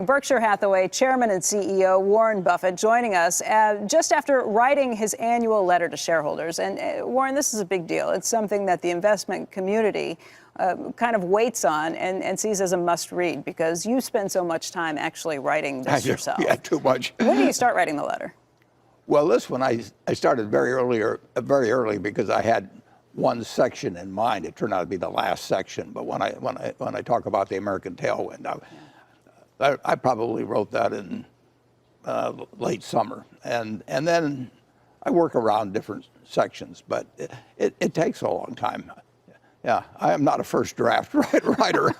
Berkshire Hathaway Chairman and CEO Warren Buffett joining us just after writing his annual letter to shareholders. And Warren, this is a big deal. It's something that the investment community kind of waits on and sees as a must read because you spend so much time actually writing this yourself. Yeah, too much. When did you start writing the letter? Well, this one I started very early because I had one section in mind. It turned out to be the last section. But when I talk about the American tailwind, I probably wrote that in late summer, and then I work around different sections, but it takes a long time. Yeah, I am not a first draft writer.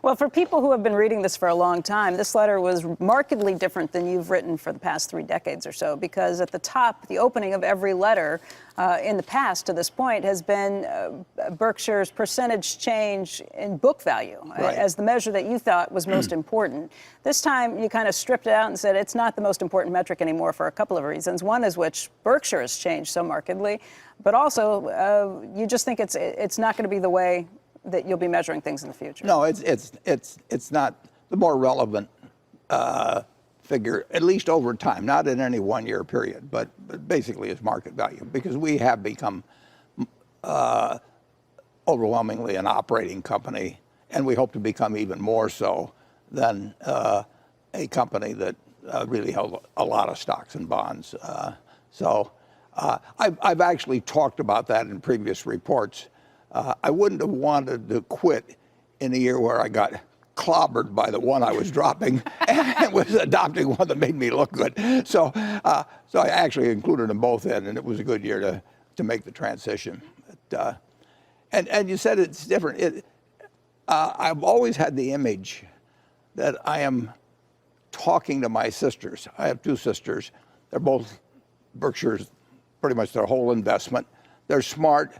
Well, for people who have been reading this for a long time, this letter was markedly different than you've written for the past 3 decades or so, because at the top, the opening of every letter in the past to this point has been Berkshire's percentage change in book value as the measure that you thought was most important. This time, you kind of stripped it out and said it's not the most important metric anymore for a couple of reasons. One is which Berkshire has changed so markedly, but also you just think it's not going to be the way that you'll be measuring things in the future. No, it's not the more relevant figure, at least over time, not in any 1-year period, but basically is market value, because we have become overwhelmingly an operating company, and we hope to become even more so than a company that really held a lot of stocks and bonds. I've actually talked about that in previous reports. I wouldn't have wanted to quit in a year where I got clobbered by the one I was dropping and was adopting one that made me look good. So I actually included them both in, and it was a good year to make the transition. And you said it's different. I've always had the image that I am talking to my sisters. I have 2 sisters. They're both Berkshire's, pretty much their whole investment. They're smart.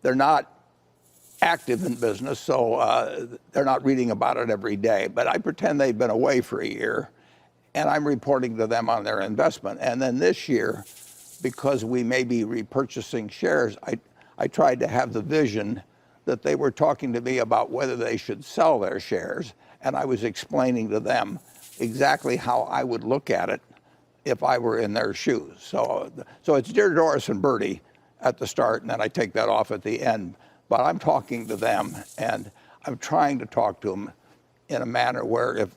They're not active in business, so they're not reading about it every day. But I pretend they've been away for a year, and I'm reporting to them on their investment. And then this year, because we may be repurchasing shares, I tried to have the vision that they were talking to me about whether they should sell their shares, and I was explaining to them exactly how I would look at it if I were in their shoes. So it's Dear Doris and Bertie at the start, and then I take that off at the end. But I'm talking to them, and I'm trying to talk to them in a manner where if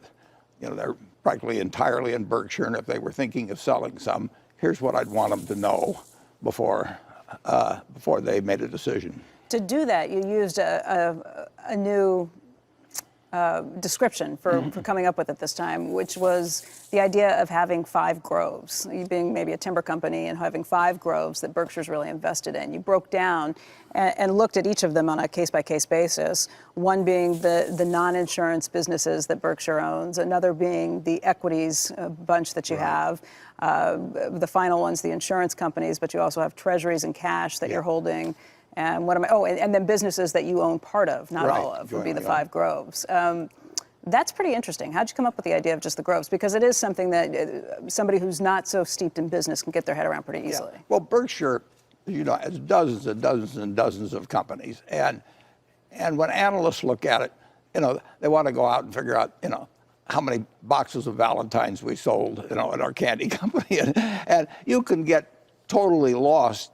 they're practically entirely in Berkshire, and if they were thinking of selling some, here's what I'd want them to know before they made a decision. To do that, you used a new description for coming up with it this time, which was the idea of having 5 groves. You being maybe a timber company and having 5 groves that Berkshire's really invested in. You broke down and looked at each of them on a case-by-case basis, one being the non-insurance businesses that Berkshire owns, another being the equities bunch that you have, the final one's the insurance companies, but you also have treasuries and cash that you're holding. And and then businesses that you own part of, not all of, would be the 5 groves. That's pretty interesting. How'd you come up with the idea of just the groves? Because it is something that somebody who's not so steeped in business can get their head around pretty easily. Well, Berkshire, has dozens and dozens and dozens of companies. And when analysts look at it, they want to go out and figure out, how many boxes of Valentines we sold, at our candy company. And you can get totally lost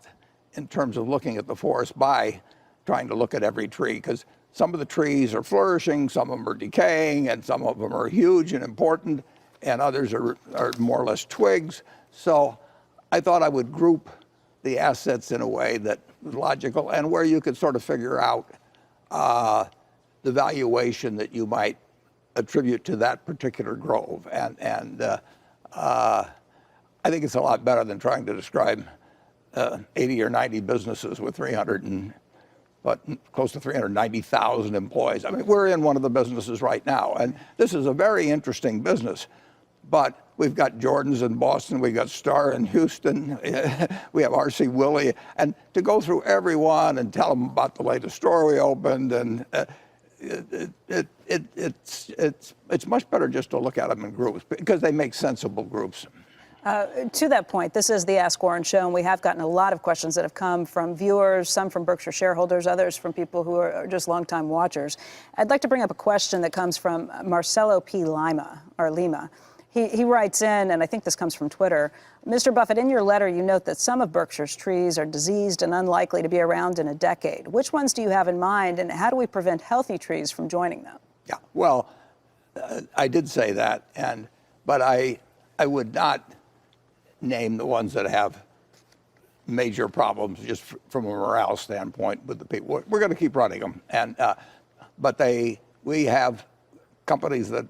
in terms of looking at the forest by trying to look at every tree, because some of the trees are flourishing, some of them are decaying, and some of them are huge and important, and others are more or less twigs. So I thought I would group the assets in a way that was logical and where you could sort of figure out the valuation that you might attribute to that particular grove. And I think it's a lot better than trying to describe 80 or 90 businesses with close to 390,000 employees. I mean, we're in one of the businesses right now, and this is a very interesting business. But we've got Jordan's in Boston, we've got Star in Houston, we have R.C. Willey, and to go through every one and tell them about the latest store we opened, and it's much better just to look at them in groups because they make sensible groups. To that point, this is the Ask Warren show, and we have gotten a lot of questions that have come from viewers, some from Berkshire shareholders, others from people who are just longtime watchers. I'd like to bring up a question that comes from Marcelo P. Lima. He writes in, and I think this comes from Twitter, Mr. Buffett, in your letter, you note that some of Berkshire's trees are diseased and unlikely to be around in a decade. Which ones do you have in mind, and how do we prevent healthy trees from joining them? Yeah, well, I did say that, but I would not name the ones that have major problems just from a morale standpoint with the people. We're going to keep running them, but we have companies that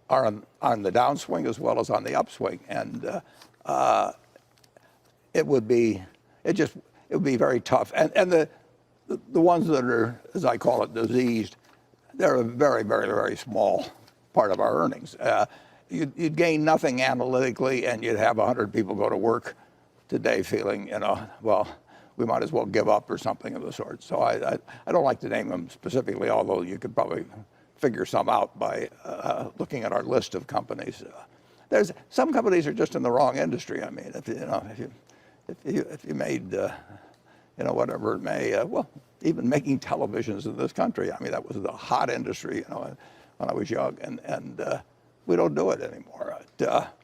are on the downswing as well as on the upswing, and it would be very tough. And the ones that are, as I call it, diseased, they're a very, very, very small part of our earnings. You'd gain nothing analytically, and you'd have 100 people go to work today feeling, well, we might as well give up or something of the sort. So I don't like to name them specifically, although you could probably figure some out by looking at our list of companies. There's some companies are just in the wrong industry. I mean, if you made whatever it may, well, even making televisions in this country, I mean, that was the hot industry, when I was young, and we don't do it anymore.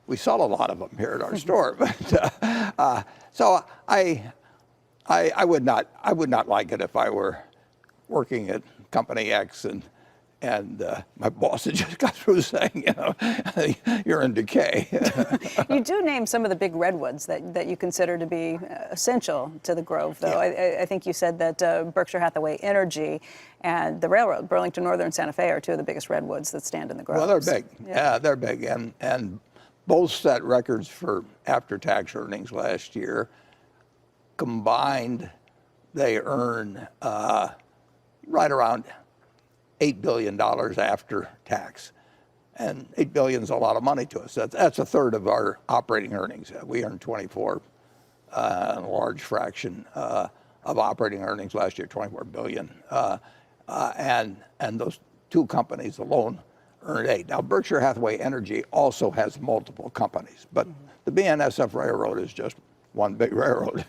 We sell a lot of them here at our store, but so I would not like it if I were working at Company X and my boss had just got through saying, you're in decay. You do name some of the big redwoods that you consider to be essential to the grove, though. Yeah. I think you said that Berkshire Hathaway Energy and the railroad, Burlington Northern and Santa Fe, are two of the biggest redwoods that stand in the groves. Well, they're big. Yeah, they're big. And both set records for after-tax earnings last year. Combined, they earn right around $8 billion after tax. And $8 billion is a lot of money to us. That's a third of our operating earnings. We earned 24, a large fraction of operating earnings last year, 24 billion. And those two companies alone earned 8. Now, Berkshire Hathaway Energy also has multiple companies, but the BNSF Railroad is just one big railroad.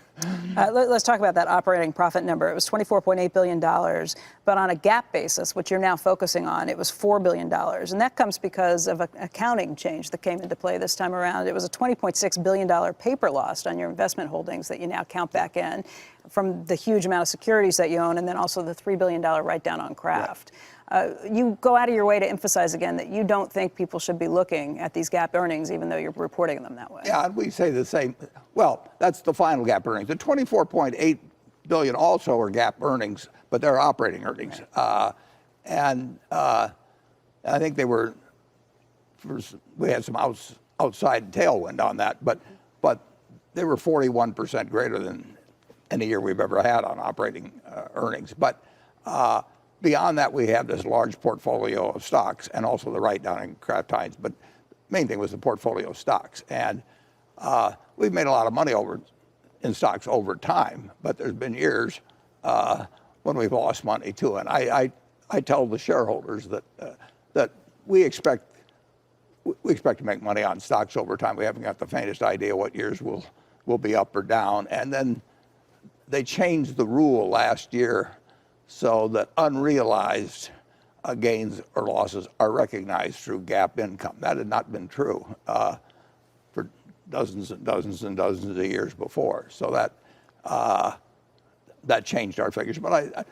Let's talk about that operating profit number. It was $24.8 billion, but on a GAAP basis, which you're now focusing on, it was $4 billion. And that comes because of an accounting change that came into play this time around. It was a $20.6 billion paper loss on your investment holdings that you now count back in from the huge amount of securities that you own, and then also the $3 billion write-down on Kraft. Right. You go out of your way to emphasize again that you don't think people should be looking at these GAAP earnings, even though you're reporting them that way. Yeah, we say the same. Well, that's the final GAAP earnings. The $24.8 billion also are GAAP earnings, but they're operating earnings. Right. I think we had some outside tailwind on that, but they were 41% greater than any year we've ever had on operating earnings. But beyond that, we have this large portfolio of stocks and also the write-down in Kraft Heinz. But the main thing was the portfolio of stocks. And we've made a lot of money in stocks over time, but there's been years when we've lost money too. And I tell the shareholders that we expect to make money on stocks over time. We haven't got the faintest idea what years will be up or down. And then they changed the rule last year so that unrealized gains or losses are recognized through GAAP income. That had not been true for dozens and dozens and dozens of years before. So that changed our figures. But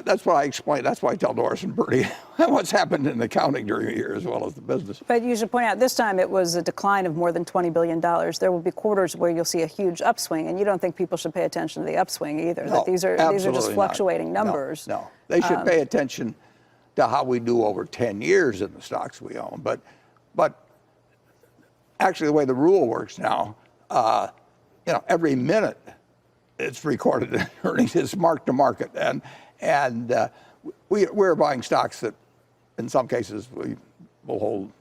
that's what I explain. That's why I tell Doris and Bertie what's happened in accounting during the year as well as the business. But you should point out, this time it was a decline of more than $20 billion. There will be quarters where you'll see a huge upswing, and you don't think people should pay attention to the upswing either. No, that these are just fluctuating numbers. No, they should pay attention to how we do over 10 years in the stocks we own. But actually, the way the rule works now, every minute it's recorded in earnings. It's mark to market, and we're buying stocks that, in some cases, we will hold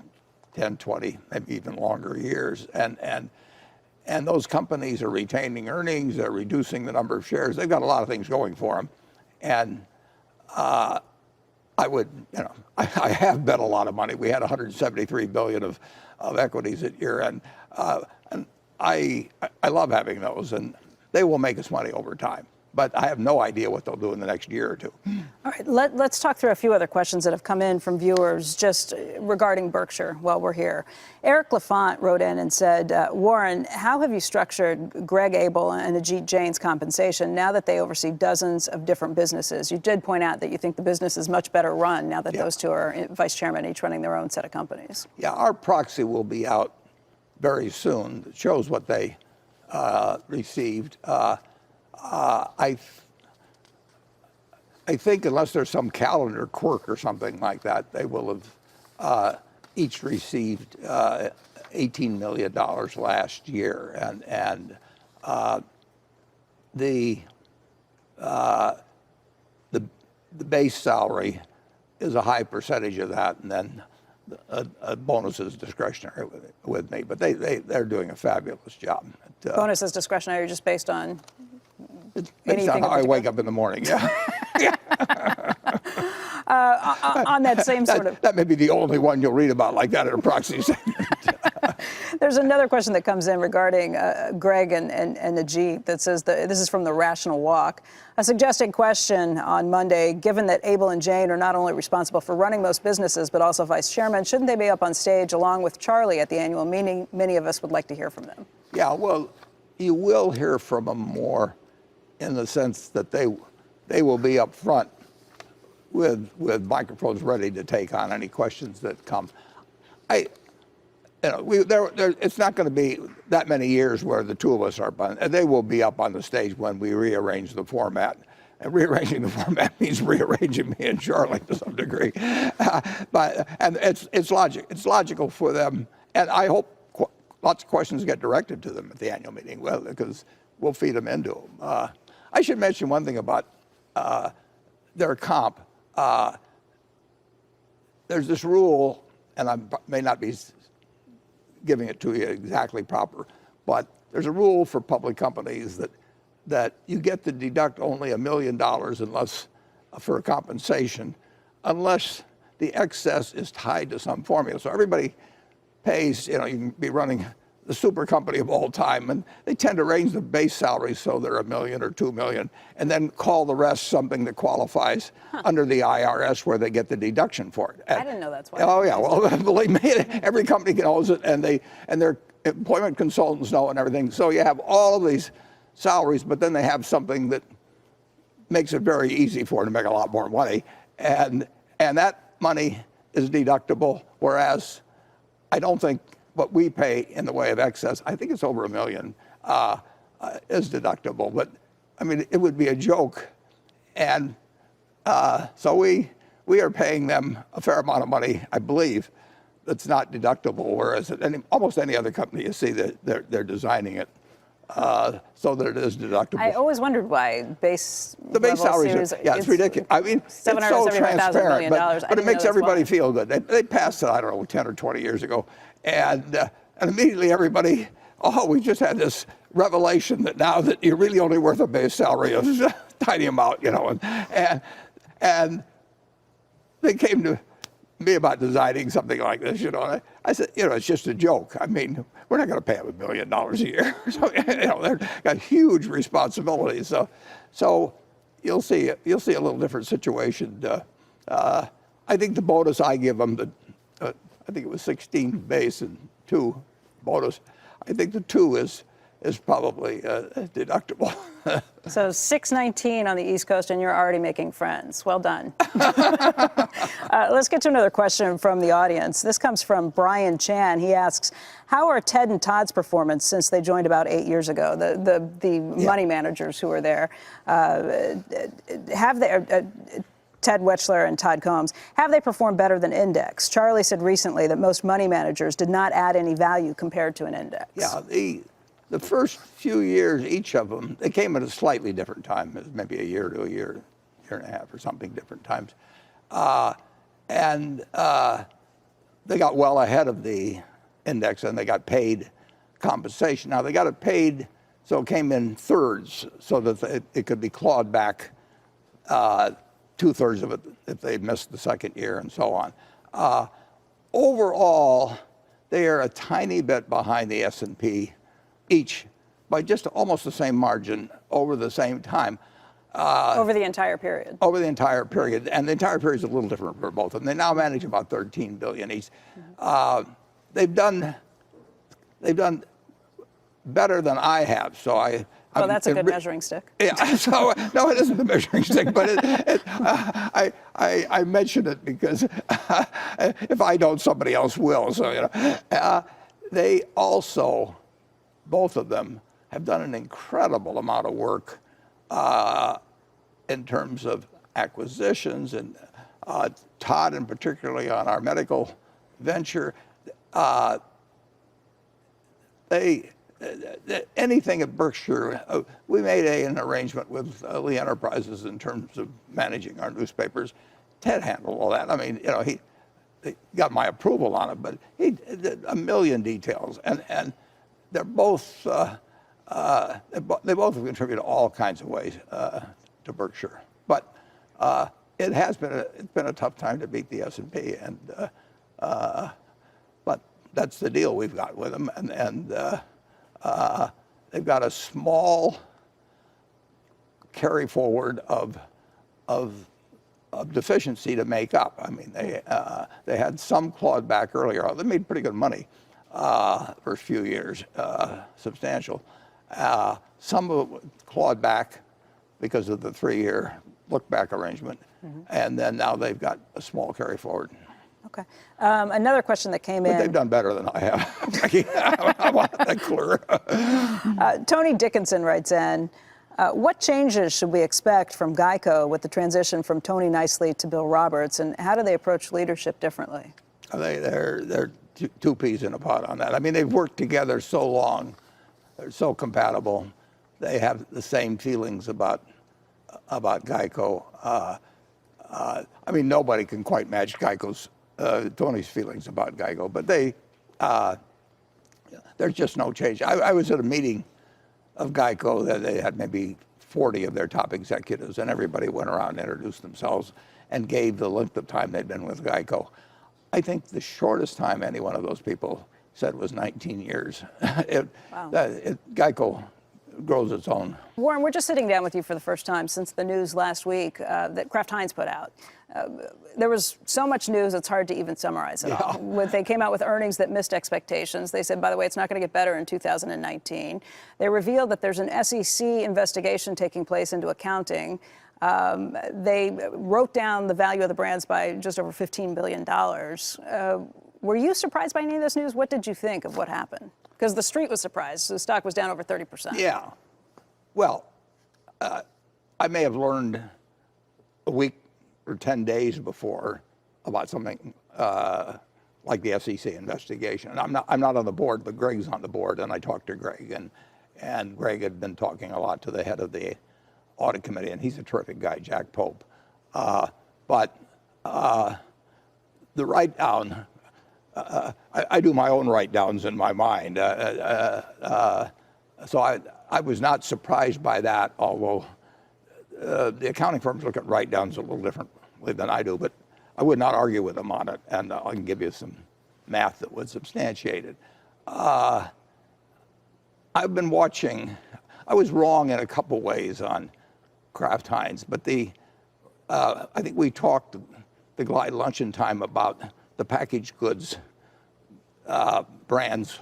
10, 20, maybe even longer years. And those companies are retaining earnings. They're reducing the number of shares. They've got a lot of things going for them. And I have bet a lot of money. We had $173 billion of equities at year end. And I love having those, and they will make us money over time. But I have no idea what they'll do in the next year or two. All right, let's talk through a few other questions that have come in from viewers just regarding Berkshire while we're here. Eric Lafont wrote in and said, Warren, how have you structured Greg Abel and Ajit Jain's compensation now that they oversee dozens of different businesses? You did point out that you think the business is much better run now that those two are vice chairman, each running their own set of companies. Yeah, our proxy will be out very soon. It shows what they received. I think unless there's some calendar quirk or something like that, they will have each received $18 million last year, and the base salary is a high percentage of that, and then a bonus is discretionary with me. But they're doing a fabulous job. Bonus is discretionary, just based on. It's based on how I wake up in the morning, yeah. On that same sort of. That may be the only one you'll read about like that in a proxy statement. There's another question that comes in regarding Greg and Ajit that says this is from the Rational Walk. A suggested question on Monday, given that Abel and Jain are not only responsible for running most businesses, but also vice chairman, shouldn't they be up on stage along with Charlie at the annual meeting? Many of us would like to hear from them. Yeah, well, you will hear from them more in the sense that they will be up front with microphones ready to take on any questions that come. It's not going to be that many years where the two of us are, they will be up on the stage when we rearrange the format. And rearranging the format means rearranging me and Charlie to some degree. And it's logical for them, and I hope lots of questions get directed to them at the annual meeting, well, because we'll feed them into them. I should mention one thing about their comp. There's this rule, and I may not be giving it to you exactly proper, but there's a rule for public companies that you get to deduct only $1 million unless for compensation, unless the excess is tied to some formula. So everybody pays, you can be running the super company of all time, and they tend to range the base salary so they're $1 million or $2 million, and then call the rest something that qualifies under the IRS where they get the deduction for it. I didn't know that's why. Oh yeah, well, believe me, every company knows it, and their employment consultants know and everything. So you have all of these salaries, but then they have something that makes it very easy for them to make a lot more money, and that money is deductible, whereas I don't think what we pay in the way of excess, I think it's over $1 million, is deductible. But I mean, it would be a joke, and so we are paying them a fair amount of money, I believe, that's not deductible. Whereas at almost any other company, you see that they're designing it so that it is deductible. I always wondered why the base salaries, it's ridiculous. I mean, it's so transparent, but it makes everybody feel good. They passed it, I don't know, 10 or 20 years ago, and immediately everybody, we just had this revelation that now that you're really only worth a base salary of a tiny amount, and they came to me about designing something like this, and I said, it's just a joke. I mean, we're not going to pay them $1 million a year. So, they've got huge responsibilities. So you'll see a little different situation. I think the bonus I give them, I think it was 16 base and 2 bonus. I think the 2 is probably deductible. So 619 on the East Coast, and you're already making friends. Well done. Let's get to another question from the audience. This comes from Brian Chan. He asks, how are Ted and Todd's performance since they joined about 8 years ago? The money managers who are there, have they? Ted Wechsler and Todd Combs, have they performed better than index? Charlie said recently that most money managers did not add any value compared to an index. Yeah, the first few years, each of them, they came at a slightly different time, maybe a year to a year and a half or something different times. And they got well ahead of the index, and they got paid compensation. Now, they got it paid, so it came in thirds, so that it could be clawed back 2/3 of it if they missed the second year and so on. Overall, they are a tiny bit behind the S&P each by just almost the same margin over the same time. Over the entire period. Over the entire period, and the entire period is a little different for both of them. They now manage about 13 billion each. They've done better than I have. So Well, that's a good measuring stick. Yeah. So no, it isn't the measuring stick, but I mention it because if I don't, somebody else will. So they also, both of them, have done an incredible amount of work in terms of acquisitions, and Todd, and particularly on our medical venture. Anything at Berkshire, we made an arrangement with Lee Enterprises in terms of managing our newspapers. Ted handled all that. I mean, he got my approval on it, but he did a million details, and they're both. They both have contributed all kinds of ways to Berkshire, but it's been a tough time to beat the S&P, and but that's the deal we've got with them, and they've got a small carry forward of deficiency to make up. I mean, they had some clawed back earlier. They made pretty good money first few years, substantial. Some of it clawed back because of the 3-year look-back arrangement, and then now they've got a small carry forward. Okay. Another question that came in. But they've done better than I have. I want that clear. Tony Dickinson writes in, what changes should we expect from Geico with the transition from Tony Nicely to Bill Roberts, and how do they approach leadership differently? They're two peas in a pod on that. I mean, they've worked together so long. They're so compatible. They have the same feelings about Geico. I mean, nobody can quite match Tony's feelings about Geico, but there's just no change. I was at a meeting of Geico that they had maybe 40 of their top executives, and everybody went around and introduced themselves and gave the length of time they'd been with Geico. I think the shortest time any one of those people said was 19 years. Wow. Geico grows its own. Warren, we're just sitting down with you for the first time since the news last week that Kraft Heinz put out. There was so much news, it's hard to even summarize it all. They came out with earnings that missed expectations. They said, by the way, it's not going to get better in 2019. They revealed that there's an SEC investigation taking place into accounting. They wrote down the value of the brands by just over $15 billion. Were you surprised by any of this news? What did you think of what happened? Because the street was surprised. The stock was down over 30%. Yeah. Well, I may have learned a week or 10 days before about something like the SEC investigation. And I'm not on the board, but Greg's on the board, and I talked to Greg, and Greg had been talking a lot to the head of the audit committee, and he's a terrific guy, Jack Pope. But the write-down, I do my own write-downs in my mind. So I was not surprised by that, although the accounting firms look at write-downs a little differently than I do, but I would not argue with them on it, and I can give you some math that would substantiate it. I've been watching. I was wrong in a couple ways on Kraft Heinz, but I think we talked the Glide Luncheon time about the packaged goods brands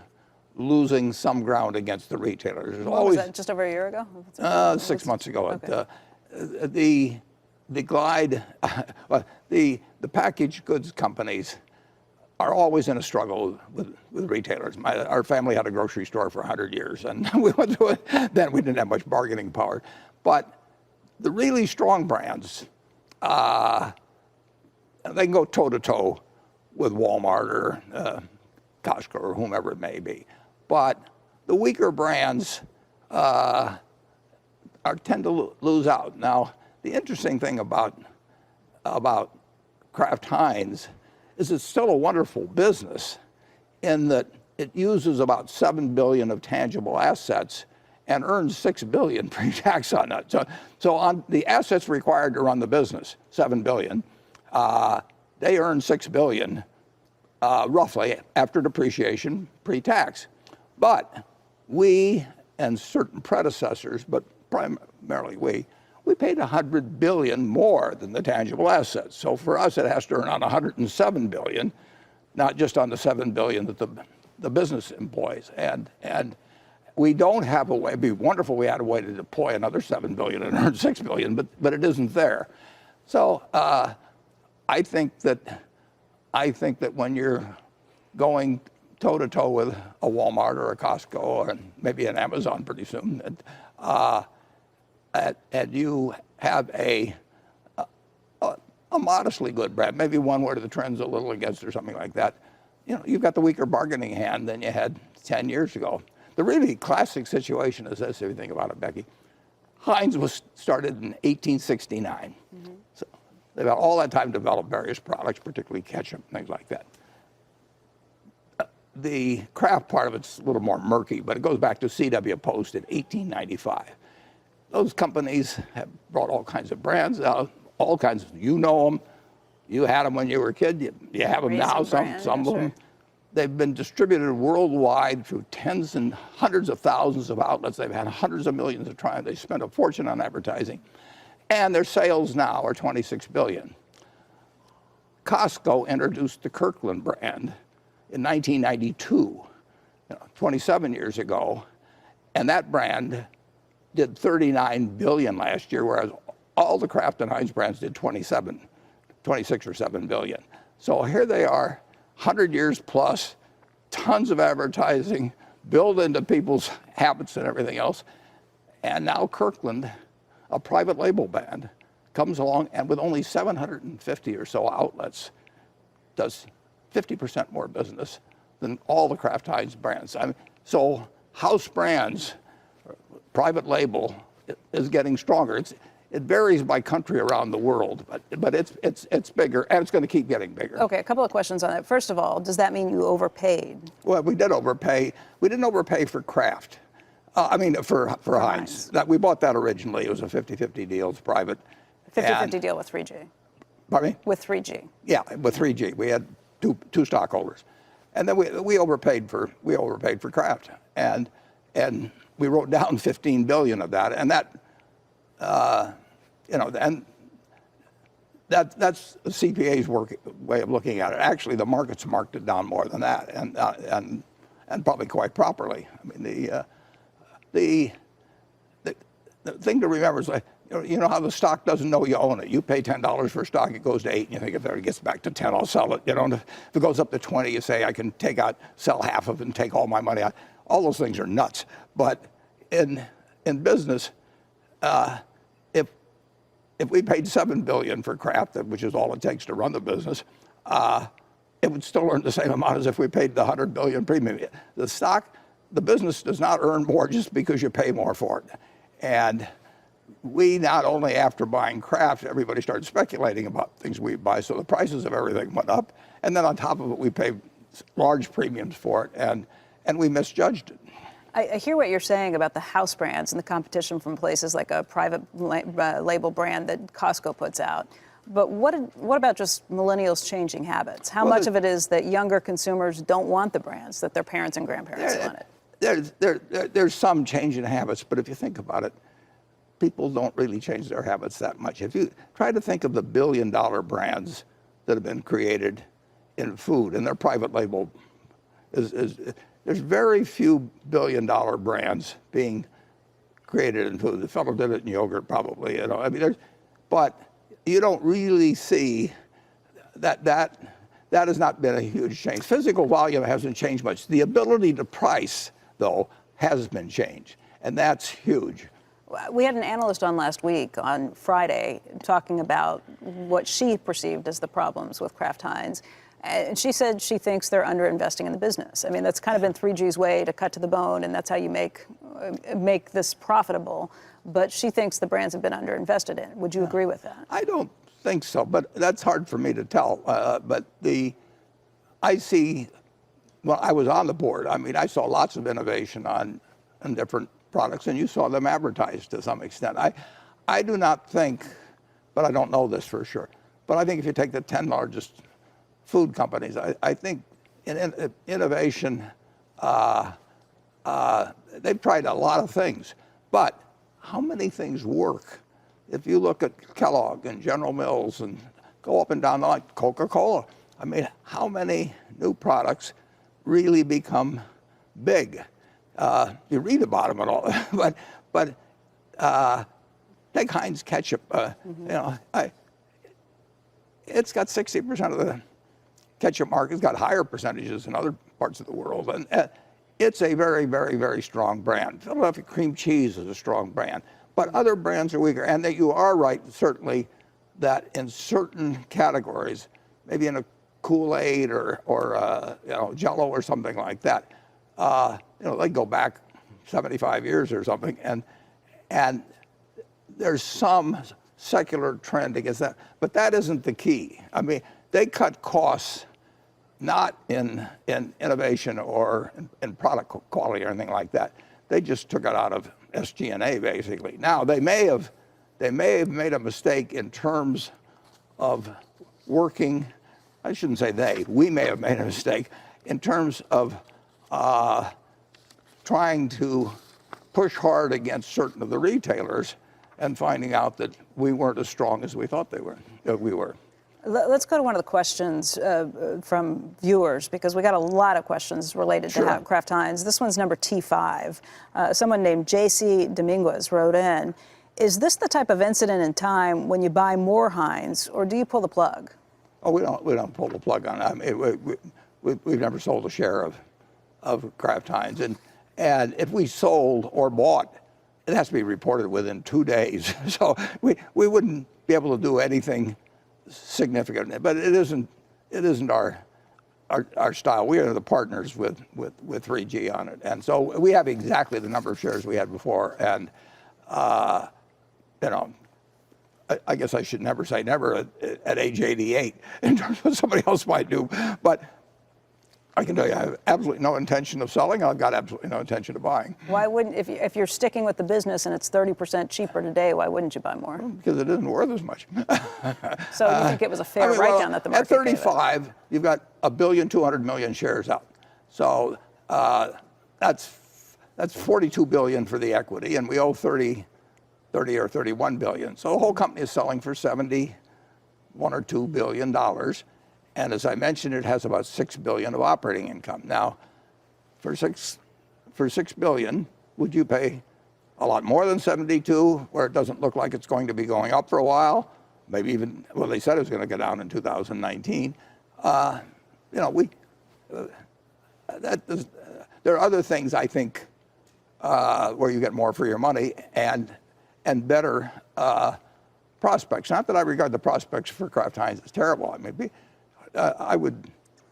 losing some ground against the retailers. Was that just over a year ago? 6 months ago. Okay. The Glide, the packaged goods companies are always in a struggle with retailers. Our family had a grocery store for 100 years, and we went through it. Then we didn't have much bargaining power. But the really strong brands, they can go toe-to-toe with Walmart or Costco or whomever it may be. But the weaker brands tend to lose out. Now, the interesting thing about Kraft Heinz is it's still a wonderful business in that it uses about $7 billion of tangible assets and earns $6 billion pre-tax on that. So on the assets required to run the business, $7 billion, they earn $6 billion roughly after depreciation pre-tax. But we and certain predecessors, but primarily we paid $100 billion more than the tangible assets. So for us, it has to earn on $107 billion, not just on the $7 billion that the business employs. And we don't have a way. It'd be wonderful if we had a way to deploy another $7 billion and earn $6 billion, but it isn't there. So I think that when you're going toe-to-toe with a Walmart or a Costco and maybe an Amazon pretty soon, and you have a modestly good brand, maybe one where the trend's a little against or something like that, you've got the weaker bargaining hand than you had 10 years ago. The really classic situation is this, if you think about it, Becky. Heinz was started in 1869. Mm-hmm. So they've had all that time to develop various products, particularly ketchup, things like that. The Kraft part of it's a little more murky, but it goes back to C.W. Post in 1895. Those companies have brought all kinds of brands out, all kinds of, you know them. You had them when you were a kid. You have them now, some of them. They've been distributed worldwide through tens and hundreds of thousands of outlets. They've had hundreds of millions of trials. They spent a fortune on advertising. And their sales now are $26 billion. Costco introduced the Kirkland brand in 1992, 27 years ago. And that brand did $39 billion last year, whereas all the Kraft and Heinz brands did 26 or 7 billion. So here they are, 100 years plus, tons of advertising, built into people's habits and everything else. And now Kirkland, a private label brand, comes along and with only 750 or so outlets, does 50% more business than all the Kraft Heinz brands. So house brands, private label, is getting stronger. It varies by country around the world, but it's bigger, and it's going to keep getting bigger. Okay, a couple of questions on that. First of all, does that mean you overpaid? Well, we did overpay. We didn't overpay for Kraft. For Heinz. We bought that originally. It was a 50-50 deal. It's private. 50-50 deal with 3G. Pardon me? With 3G. Yeah, with 3G. We had two stockholders, and then we overpaid for Kraft, and we wrote down $15 billion of that, and that. And that's the CPA's way of looking at it. Actually, the market's marked it down more than that, and probably quite properly. I mean, the thing to remember is, like, you know how the stock doesn't know you own it. You pay $10 for a stock, it goes to 8, and you think if it gets back to 10, I'll sell it. And if it goes up to 20, you say I can sell half of it and take all my money out. All those things are nuts. But in business, if we paid $7 billion for Kraft, which is all it takes to run the business, it would still earn the same amount as if we paid the $100 billion premium. The business does not earn more just because you pay more for it. And we not only, after buying Kraft, everybody started speculating about things we buy, so the prices of everything went up. And then on top of it, we paid large premiums for it, and we misjudged it. I hear what you're saying about the house brands and the competition from places like a private label brand that Costco puts out. But what about just millennials changing habits? How much of it is that younger consumers don't want the brands that their parents and grandparents wanted? There's some change in habits, but if you think about it, people don't really change their habits that much. If you try to think of the billion-dollar brands that have been created in food, and their private label there's very few billion-dollar brands being created in food. The fellow did it in yogurt, probably. But you don't really see that has not been a huge change. Physical volume hasn't changed much. The ability to price, though, has been changed, and that's huge. We had an analyst on last week, on Friday, talking about what she perceived as the problems with Kraft Heinz. And she said she thinks they're underinvesting in the business. I mean, that's kind of been 3G's way to cut to the bone, and that's how you make this profitable. But she thinks the brands have been underinvested in. Would you agree with that? I don't think so, but that's hard for me to tell. But I see, well, I was on the board. I mean, I saw lots of innovation on different products, and you saw them advertised to some extent. I do not think, but I don't know this for sure, but I think if you take the 10 largest food companies, I think in innovation, they've tried a lot of things, but how many things work? If you look at Kellogg and General Mills and go up and down the line, Coca-Cola, I mean, how many new products really become big? You read about them and all, but take Heinz ketchup. It's got 60% of the ketchup market. It's got higher percentages in other parts of the world, and it's a very, very, very strong brand. Philadelphia cream cheese is a strong brand, but other brands are weaker. And that you are right, certainly, that in certain categories, maybe in a Kool-Aid or Jell-O or something like that, they go back 75 years or something, and there's some secular trend against that, but that isn't the key. I mean, they cut costs not in innovation or in product quality or anything like that. They just took it out of SG&A basically. Now they may have made a mistake in terms of working. I shouldn't say we may have made a mistake in terms of trying to push hard against certain of the retailers and finding out that we weren't as strong as we thought we were. Let's go to one of the questions from viewers, because we got a lot of questions related to Kraft Heinz. This one's number T5. Someone named JC Dominguez wrote in, is this the type of incident in time when you buy more Heinz, or do you pull the plug? Oh, we don't pull the plug on it. I mean, we've never sold a share of Kraft Heinz. And if we sold or bought, it has to be reported within 2 days. So we wouldn't be able to do anything significant. But it isn't our style. We are the partners with 3G on it. And so we have exactly the number of shares we had before. And, I guess I should never say never at age 88 in terms of what somebody else might do. But I can tell you, I have absolutely no intention of selling. I've got absolutely no intention of buying. Why wouldn't, if you're sticking with the business and it's 30% cheaper today, why wouldn't you buy more? Because it isn't worth as much. So you think it was a fair write-down that the market at 35, you've got 1.2 billion shares out. So that's 42 billion for the equity, and we owe 30 or 31 billion. So the whole company is selling for 71 or $2 billion. And as I mentioned, it has about 6 billion of operating income. Now, for 6 billion, would you pay a lot more than 72, where it doesn't look like it's going to be going up for a while? Maybe even, well, they said it was going to go down in 2019. There are other things, I think, where you get more for your money and better prospects. Not that I regard the prospects for Kraft Heinz as terrible. I mean, I would,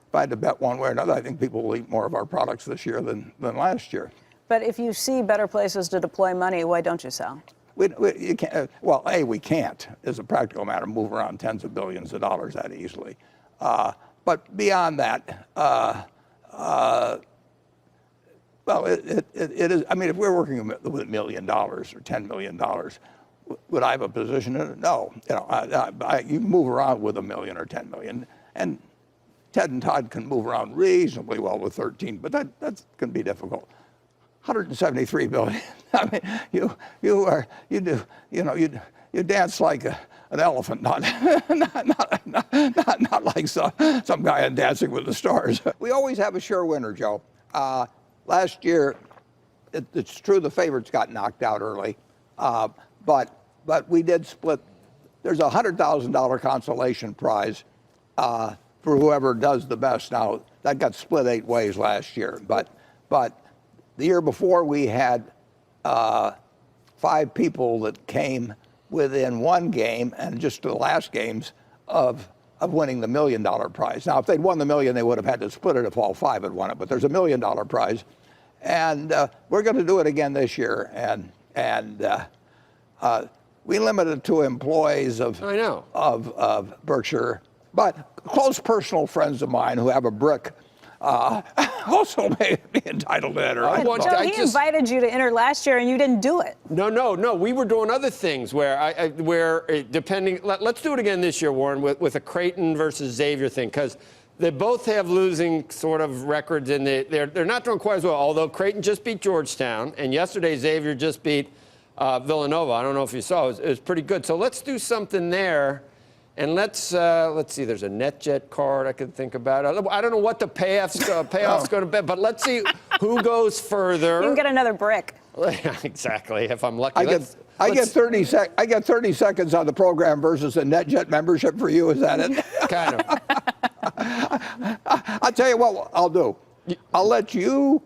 if I had to bet one way or another, I think people will eat more of our products this year than last year. But if you see better places to deploy money, why don't you sell? You can't, well, we can't, as a practical matter, move around tens of billions of dollars that easily. But beyond that, well, it is, I mean, if we're working with $1 million or $10 million, would I have a position in it? No. You can move around with $1 million or $10 million. And Ted and Todd can move around reasonably well with 13, but that's going to be difficult. 173 billion. I mean, you dance like an elephant, not like some guy in Dancing with the Stars. We always have a sure winner, Joe. Last year, it's true the favorites got knocked out early, but we did split. There's a $100,000 consolation prize for whoever does the best. Now, that got split 8 ways last year, but the year before we had 5 people that came within 1 game and just the last games of winning the $1 million prize. Now, if they'd won the $1 million, they would have had to split it if all 5 had won it, but there's a $1 million prize. And we're going to do it again this year. And we limit it to employees of Berkshire, but close personal friends of mine who have a brick also may be entitled to enter. Joe, he invited you to enter last year and you didn't do it. No. We were doing other things where depending. Let's do it again this year, Warren, with a Creighton versus Xavier thing, because They both have losing sort of records, and they're not doing quite as well. Although Creighton just beat Georgetown, and yesterday Xavier just beat Villanova. I don't know if you saw. It was pretty good. So let's do something there, and let's see. There's a NetJet card I could think about. I don't know what the payoff's going to be, but let's see who goes further. You can get another brick. Exactly. If I'm lucky. I get 30 seconds on the program versus a NetJet membership for you. Is that it? Kind of. I'll tell you what I'll do. I'll let you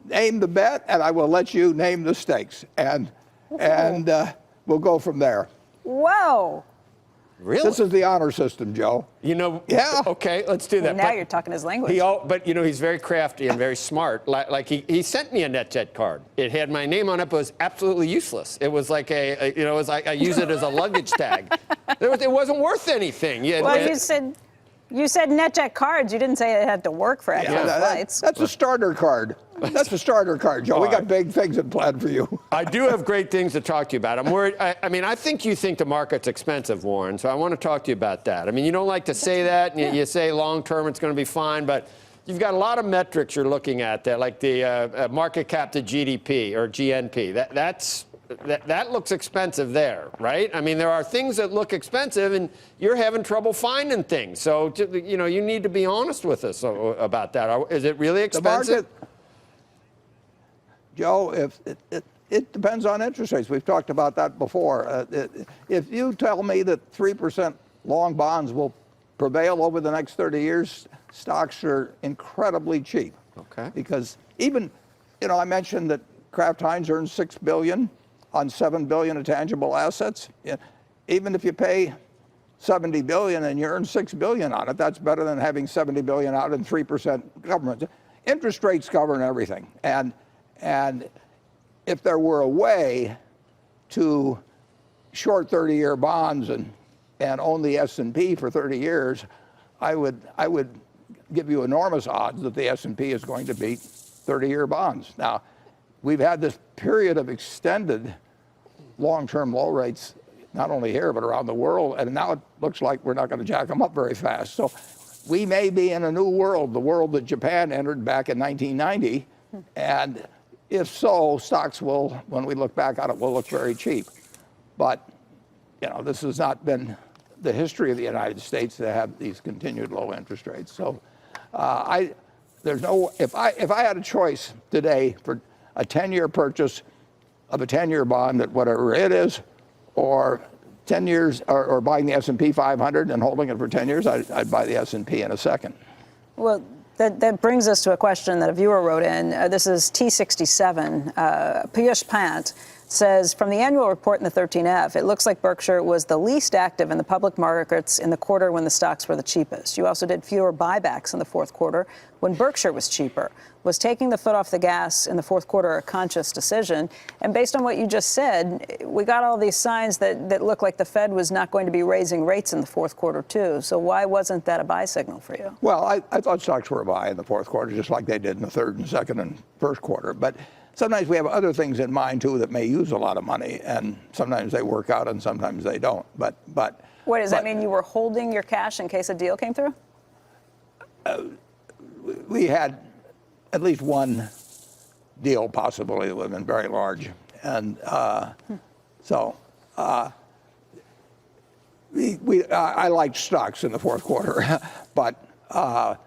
name the bet, and I will let you name the stakes, and we'll go from there. Whoa. Really? This is the honor system, Joe. You know. Yeah. Okay, let's do that. Now you're talking his language. But you know, he's very crafty and very smart. Like he sent me a NetJet card. It had my name on it, but it was absolutely useless. It was like it was like I use it as a luggage tag. It wasn't worth anything. You said NetJet cards. You didn't say it had to work for extra flights. That's a starter card. That's a starter card, Joe. We got big things in plan for you. I do have great things to talk to you about. I'm worried. I mean, I think you think the market's expensive, Warren, so I want to talk to you about that. I mean, you don't like to say that, and you say long term it's going to be fine, but you've got a lot of metrics you're looking at there, like the market cap to GDP or GNP. That looks expensive there, right? I mean, there are things that look expensive, and you're having trouble finding things. So, you know, you need to be honest with us about that. Is it really expensive? The market, Joe, it depends on interest rates. We've talked about that before. If you tell me that 3% long bonds will prevail over the next 30 years, stocks are incredibly cheap. Okay. Because even, I mentioned that Kraft Heinz earns $6 billion on $7 billion of tangible assets. Even if you pay $70 billion and you earn $6 billion on it, that's better than having $70 billion out in 3% government. Interest rates govern everything. And if there were a way to short 30-year bonds and own the S&P for 30 years, I would give you enormous odds that the S&P is going to beat 30-year bonds. Now, we've had this period of extended long-term low rates, not only here, but around the world, and now it looks like we're not going to jack them up very fast. So we may be in a new world, the world that Japan entered back in 1990, and if so, stocks will, when we look back on it, will look very cheap. But, this has not been the history of the United States to have these continued low interest rates. So if I had a choice today for a 10-year purchase of a 10-year bond at whatever it is, or 10 years, or buying the S&P 500 and holding it for 10 years, I'd buy the S&P in a second. Well, that brings us to a question that a viewer wrote in. This is T67. Piyush Pant says, from the annual report in the 13F, it looks like Berkshire was the least active in the public markets in the quarter when the stocks were the cheapest. You also did fewer buybacks in the fourth quarter when Berkshire was cheaper. Was taking the foot off the gas in the fourth quarter a conscious decision? And based on what you just said, we got all these signs that look like the Fed was not going to be raising rates in the fourth quarter, too. So why wasn't that a buy signal for you? Well, I thought stocks were a buy in the fourth quarter, just like they did in the third and second and first quarter. But sometimes we have other things in mind, too, that may use a lot of money. And sometimes they work out and sometimes they don't. But what does that mean? You were holding your cash in case a deal came through? We had at least one deal possibility that would have been very large. And so I liked stocks in the fourth quarter, but I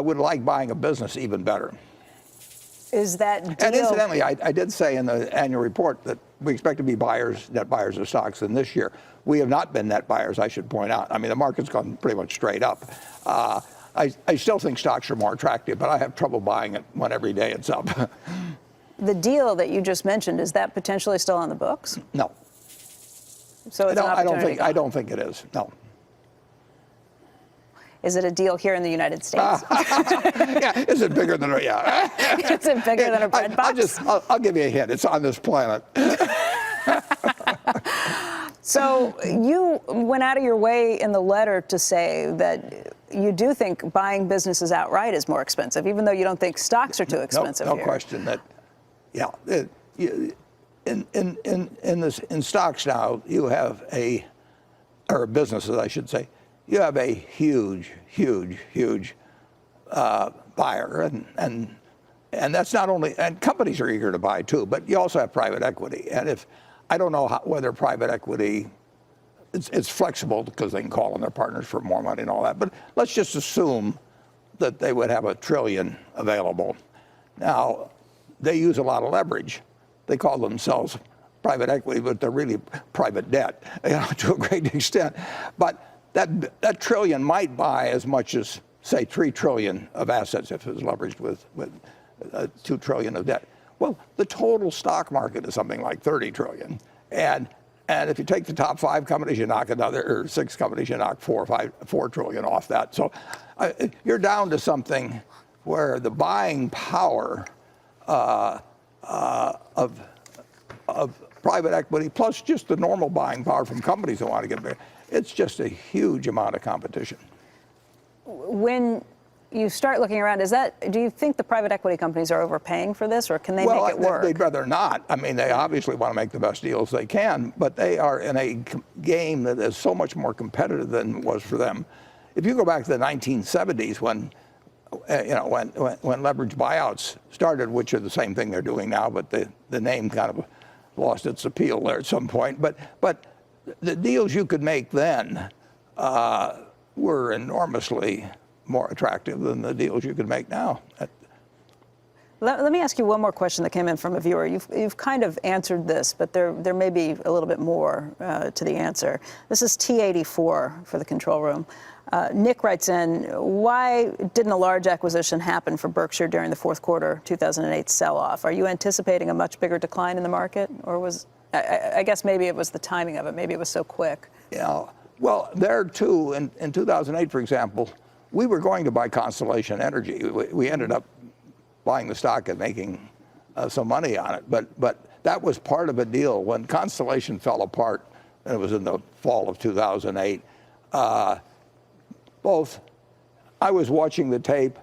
would like buying a business even better. Is that deal? And incidentally, I did say in the annual report that we expect to be net buyers of stocks in this year. We have not been net buyers, I should point out. I mean, the market's gone pretty much straight up. I still think stocks are more attractive, but I have trouble buying it when every day it's up. The deal that you just mentioned, is that potentially still on the books? No. So it's I don't think it is. No. Is it a deal here in the United States? Yeah, is it bigger than yeah? Is it bigger than a bread box? I'll give you a hint. It's on this planet. So you went out of your way in the letter to say that you do think buying businesses outright is more expensive, even though you don't think stocks are too expensive. No question that, yeah. In stocks now, you have or businesses, I should say, you have a huge, huge, huge buyer, and that's not only, and companies are eager to buy too, but you also have private equity. And if, I don't know whether private equity, it's flexible because they can call on their partners for more money and all that, but let's just assume that they would have $1 trillion available. Now, they use a lot of leverage. They call themselves private equity, but they're really private debt, to a great extent. But that trillion might buy as much as, say, 3 trillion of assets if it was leveraged with 2 trillion of debt. Well, the total stock market is something like 30 trillion. And if you take the top 5 companies, you knock another, or 6 companies, you knock 4 trillion off that. So you're down to something where the buying power of private equity, plus just the normal buying power from companies that want to get bigger, it's just a huge amount of competition. When you start looking around, do you think the private equity companies are overpaying for this, or can they make it work? They'd rather not. I mean, they obviously want to make the best deals they can, but they are in a game that is so much more competitive than it was for them. If you go back to the 1970s when leveraged buyouts started, which are the same thing they're doing now, but the name kind of lost its appeal there at some point. But the deals you could make then were enormously more attractive than the deals you could make now. Let me ask you one more question that came in from a viewer. You've kind of answered this, but there may be a little bit more to the answer. This is T84 for the control room. Nick writes in, why didn't a large acquisition happen for Berkshire during the fourth quarter 2008 sell-off? Are you anticipating a much bigger decline in the market? Or was, I guess maybe it was the timing of it. Maybe it was so quick. Yeah, well, there too, in 2008, for example, we were going to buy Constellation Energy. We ended up buying the stock and making some money on it. But that was part of a deal. When Constellation fell apart, and it was in the fall of 2008, I was watching the tape,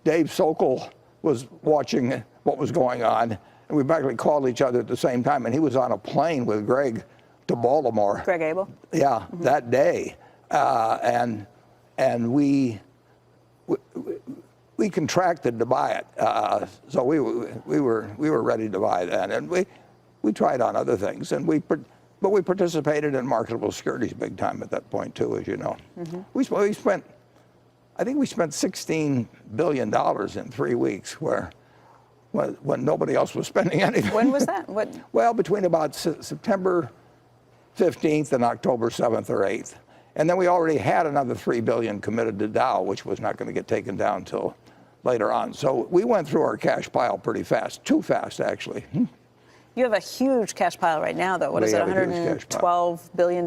Dave Sokol was watching what was going on, and we basically called each other at the same time, and he was on a plane with Greg to Baltimore. Greg Abel? Yeah, that day. And we contracted to buy it, so we were ready to buy that, and we tried on other things, and but we participated in marketable securities big time at that point too, as you know. Mm-hmm. I think we spent $16 billion in 3 weeks, when nobody else was spending anything. When was that? Well, between about September 15th and October 7th or 8th. And then we already had another $3 billion committed to Dow, which was not going to get taken down until later on. So we went through our cash pile pretty fast, too fast, actually. You have a huge cash pile right now, though. What is it, $112 billion?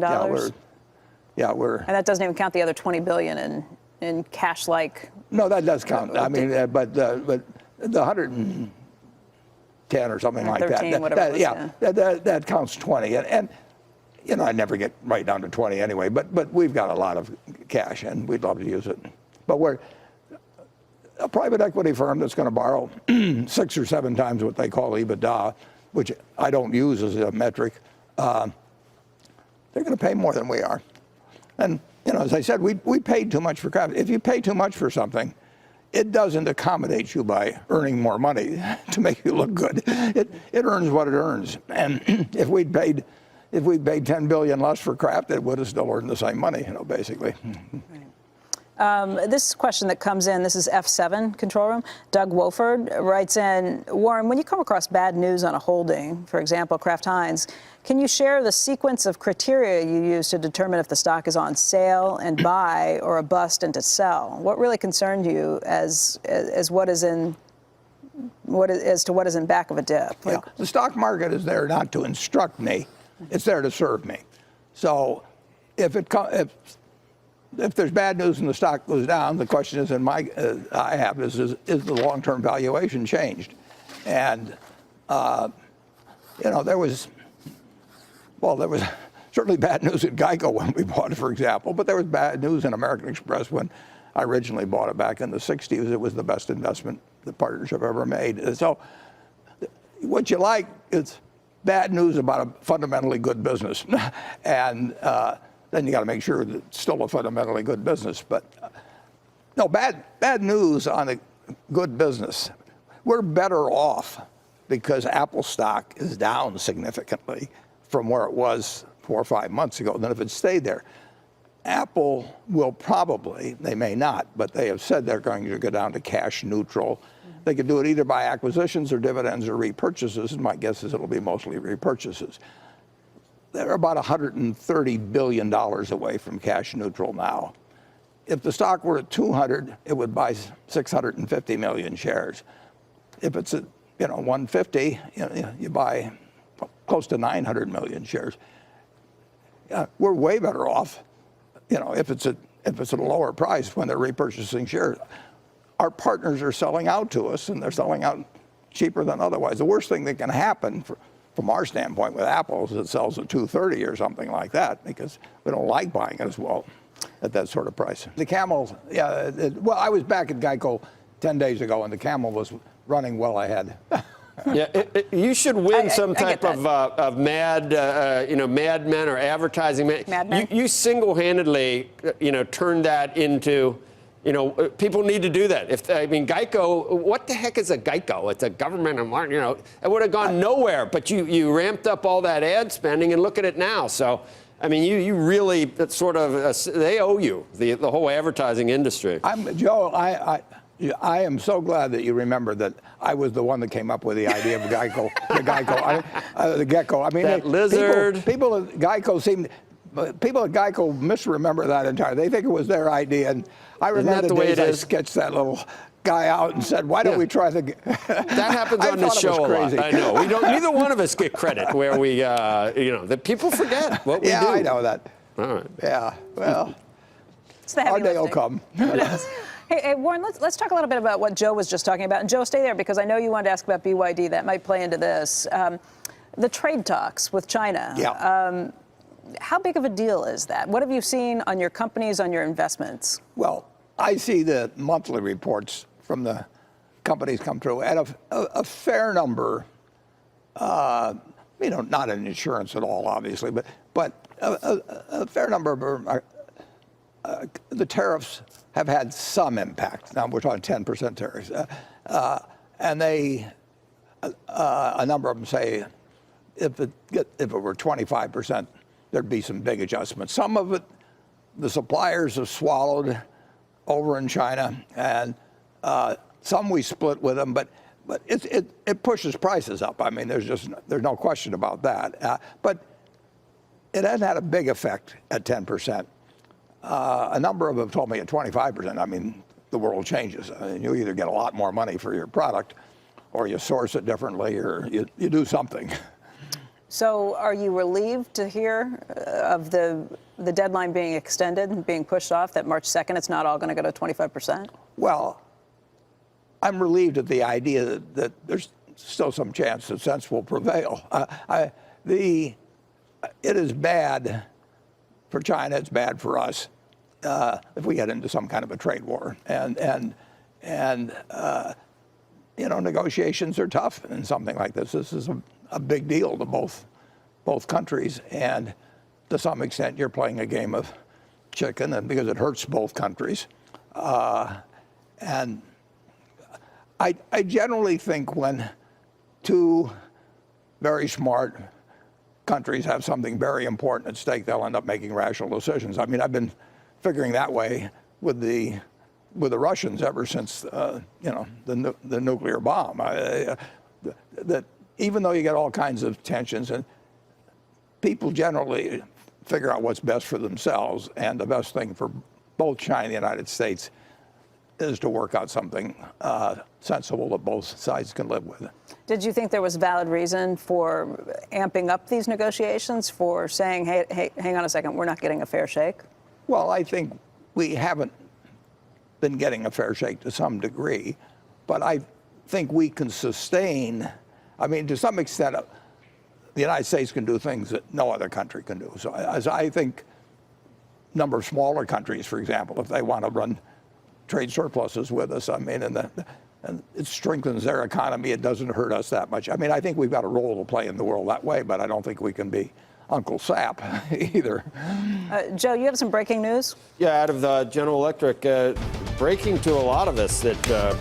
Yeah, we're. And that doesn't even count the other $20 billion in cash-like. No, that does count. I mean, but the 110 or something like 13, that. Whatever it was, that counts 20. And I never get right down to 20 anyway. But we've got a lot of cash, and we'd love to use it. But we're a private equity firm that's going to borrow 6 or 7 times what they call EBITDA, which I don't use as a metric. They're going to pay more than we are. And as I said, we paid too much for capital. If you pay too much for something, it doesn't accommodate you by earning more money to make you look good. It earns what it earns. And if we'd paid 10 billion less for crap, it would have still earned the same money, basically. This question that comes in, this is F7 control room. Doug Wofford writes in, Warren, when you come across bad news on a holding, for example, Kraft Heinz, can you share the sequence of criteria you use to determine if the stock is on sale and buy or a bust and to sell? What really concerned you as to what is in back of a dip? Yeah. The stock market is there not to instruct me. It's there to serve me. So if there's bad news and the stock goes down, the question is, is the long-term valuation changed? And there was certainly bad news at Geico when we bought it, for example, but there was bad news in American Express when I originally bought it back in the 60s. It was the best investment the partnership ever made. So what you like is bad news about a fundamentally good business. And then you got to make sure that it's still a fundamentally good business. But no, bad news on a good business. We're better off because Apple stock is down significantly from where it was 4 or 5 months ago than if it stayed there. Apple will probably, they may not, but they have said they're going to go down to cash neutral. They could do it either by acquisitions or dividends or repurchases, and my guess is it'll be mostly repurchases. They're about $130 billion away from cash neutral now. If the stock were at 200, it would buy 650 million shares. If it's at 150, you buy close to 900 million shares. We're way better off, if it's at a lower price when they're repurchasing shares. Our partners are selling out to us, and they're selling out cheaper than otherwise. The worst thing that can happen from our standpoint with Apple is it sells at 230 or something like that, because we don't like buying it as well at that sort of price. The Camel, well, I was back at Geico 10 days ago, and the Camel was running well ahead. Yeah, you should win some type of mad, Mad Men or advertising. Mad Men? You single-handedly, turned that into, people need to do that. Geico, what the heck is a Geico? It's a government, it would have gone nowhere. But you ramped up all that ad spending, and look at it now. So, you really sort of, they owe you, the whole advertising industry. Joe, I am so glad that you remember that I was the one that came up with the idea of Geico, the gecko. That lizard. People at Geico misremember that entirely. They think it was their idea, and I remember the days I sketched that little guy out and said, "Why don't we try the?" That happens on the show a lot. I know. We don't. Neither one of us get credit where we, that people forget what we do. Yeah, I know that. All right. Yeah. Well, it's the heavy our day will lifting. come. Hey, Warren, let's talk a little bit about what Joe was just talking about. And Joe, stay there, because I know you wanted to ask about BYD. That might play into this. The trade talks with China. Yeah. How big of a deal is that? What have you seen on your companies, on your investments? Well, I see the monthly reports from the companies come through, and a fair number, not in insurance at all, obviously, but a fair number of the tariffs have had some impact. Now we're talking 10% tariffs, and a number of them say if it were 25%, there'd be some big adjustments. Some of it, the suppliers have swallowed over in China, and some we split with them, but it pushes prices up. There's no question about that. But it hasn't had a big effect at 10%. A number of them told me at 25%. The world changes. You either get a lot more money for your product, or you source it differently, or you do something. So are you relieved to hear of the deadline being extended and being pushed off, that March 2nd, it's not all going to go to 25%? Well, I'm relieved at the idea that there's still some chance that sense will prevail. It is bad for China. It's bad for us if we get into some kind of a trade war. And negotiations are tough in something like this. This is a big deal to both countries, and to some extent you're playing a game of chicken, and because it hurts both countries. And I generally think when two very smart countries have something very important at stake, they'll end up making rational decisions. I've been figuring that way with the Russians ever since the nuclear bomb. That even though you get all kinds of tensions, and people generally figure out what's best for themselves, and the best thing for both China and the United States is to work out something sensible that both sides can live with. Did you think there was valid reason for amping up these negotiations, for saying, hey, hang on a second, we're not getting a fair shake? Well, I think we haven't been getting a fair shake to some degree, but I think we can sustain, to some extent, the United States can do things that no other country can do. So as I think a number of smaller countries, for example, if they want to run trade surpluses with us, and it strengthens their economy, it doesn't hurt us that much. I think we've got a role to play in the world that way, but I don't think we can be Uncle Sap either. Joe, you have some breaking news? Yeah, out of the General Electric, breaking to a lot of us that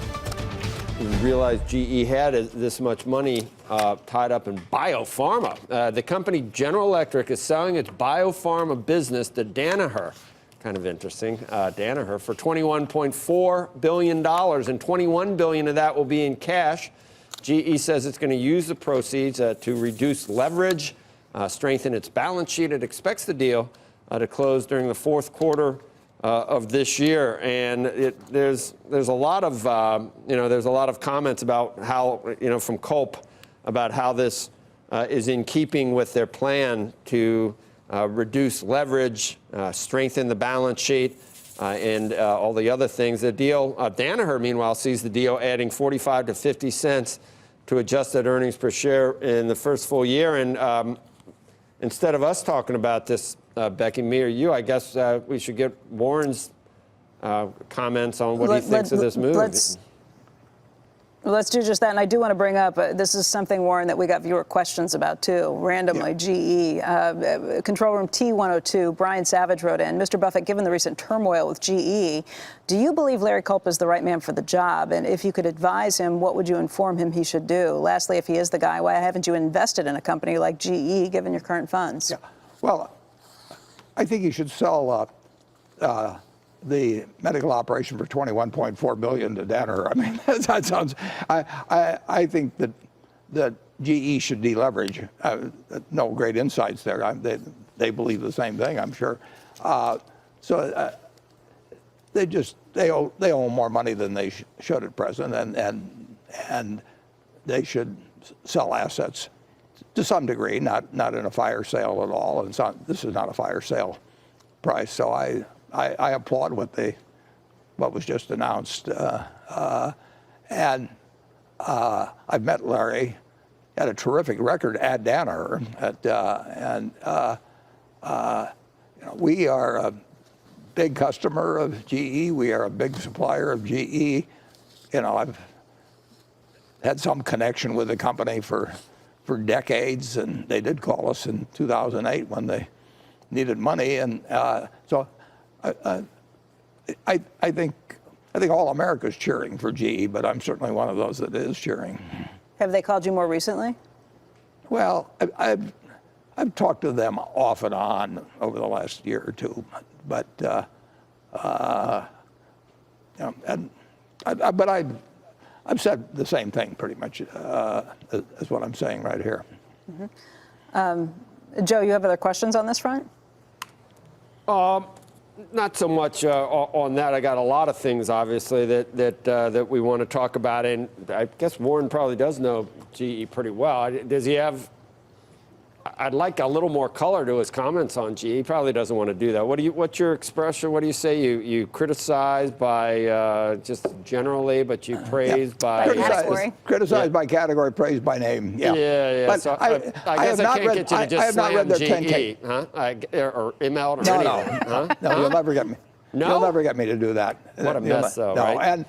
we realized GE had this much money tied up in biopharma. The company General Electric is selling its biopharma business to Danaher. Kind of interesting, Danaher, for $21.4 billion, and $21 billion of that will be in cash. GE says it's going to use the proceeds to reduce leverage, strengthen its balance sheet. It expects the deal to close during the fourth quarter of this year, and there's a lot of there's a lot of comments about how from Culp about how this is in keeping with their plan to reduce leverage, strengthen the balance sheet, and all the other things. The deal, Danaher, meanwhile, sees the deal adding 45 to 50 cents to adjusted earnings per share in the first full year. And instead of us talking about this, Becky, me or you, I guess we should get Warren's comments on what he thinks of this move. Let's do just that. And I do want to bring up, this is something, Warren, that we got viewer questions about, too, randomly. GE. Control Room T102, Brian Savage wrote in, Mr. Buffett, given the recent turmoil with GE, do you believe Larry Culp is the right man for the job? And if you could advise him, what would you inform him he should do? Lastly, if he is the guy, why haven't you invested in a company like GE, given your current funds? Yeah. Well, I think you should sell the medical operation for $21.4 billion to Danaher. I mean, that sounds. I think that GE should deleverage. No great insights there. They believe the same thing, I'm sure. They owe more money than they should at present, and they should sell assets to some degree, not in a fire sale at all. And this is not a fire sale price. So I applaud what was just announced, and I've met Larry. Had a terrific record at Danaher, we are a big customer of GE. We are a big supplier of GE. I've had some connection with the company for decades, and they did call us in 2008 when they needed money, and so. I think all America's cheering for GE, but I'm certainly one of those that is cheering. Have they called you more recently? Well, I've talked to them off and on over the last year or two, but I've said the same thing pretty much as what I'm saying right here. Mm-hmm. Joe, you have other questions on this front? Not so much on that. I got a lot of things, obviously, that we want to talk about, and I guess Warren probably does know GE pretty well. Does he have? I'd like a little more color to his comments on GE. He probably doesn't want to do that. What's your expression? What do you say? You criticize by just generally, but you praise by category. Criticize by category, praise by name. Yeah. But so I guess I can't get you to just slam GE, 10K. Or email or anything. Huh? No, you'll never get me. No? You'll never get me to do that. What a mess, though, no, right? And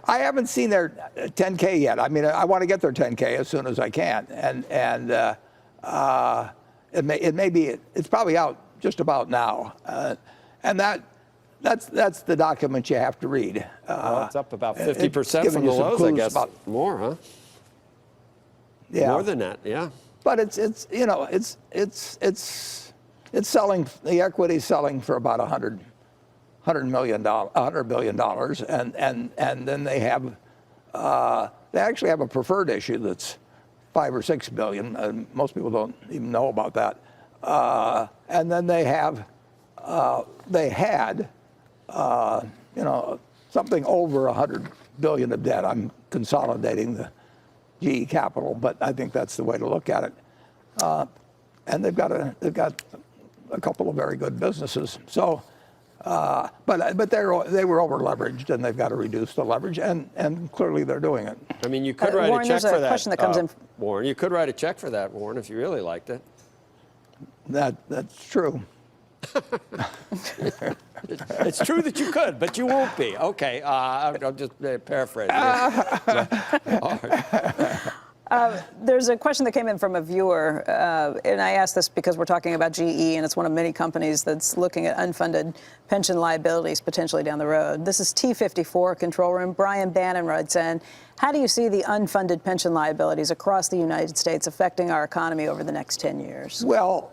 I haven't seen their 10K yet. I mean, I want to get their 10K as soon as I can, and it may be it's probably out just about now, and that's the document you have to read. Well, it's up about 50% from the lows, I guess. More, huh? Yeah. More than that, yeah. But it's selling, the equity's selling for about $100 billion, and then they actually have a preferred issue that's $5 or $6 billion. Most people don't even know about that. And then they had something over $100 billion of debt. I'm consolidating the GE capital, but I think that's the way to look at it. And they've got a couple of very good businesses. So, but they were over leveraged, and they've got to reduce the leverage, and clearly they're doing it. I mean, you could write Warren, a check for there's a that. question that comes in. Warren, you could write a check for that, Warren, if you really liked it. That's true. It's true that you could, but you won't be. Okay, I'll just paraphrase. There's a question that came in from a viewer, and I asked this because we're talking about GE, and it's one of many companies that's looking at unfunded pension liabilities potentially down the road. This is T54 Control Room. Brian Bannon writes in, how do you see the unfunded pension liabilities across the United States affecting our economy over the next 10 years? Well,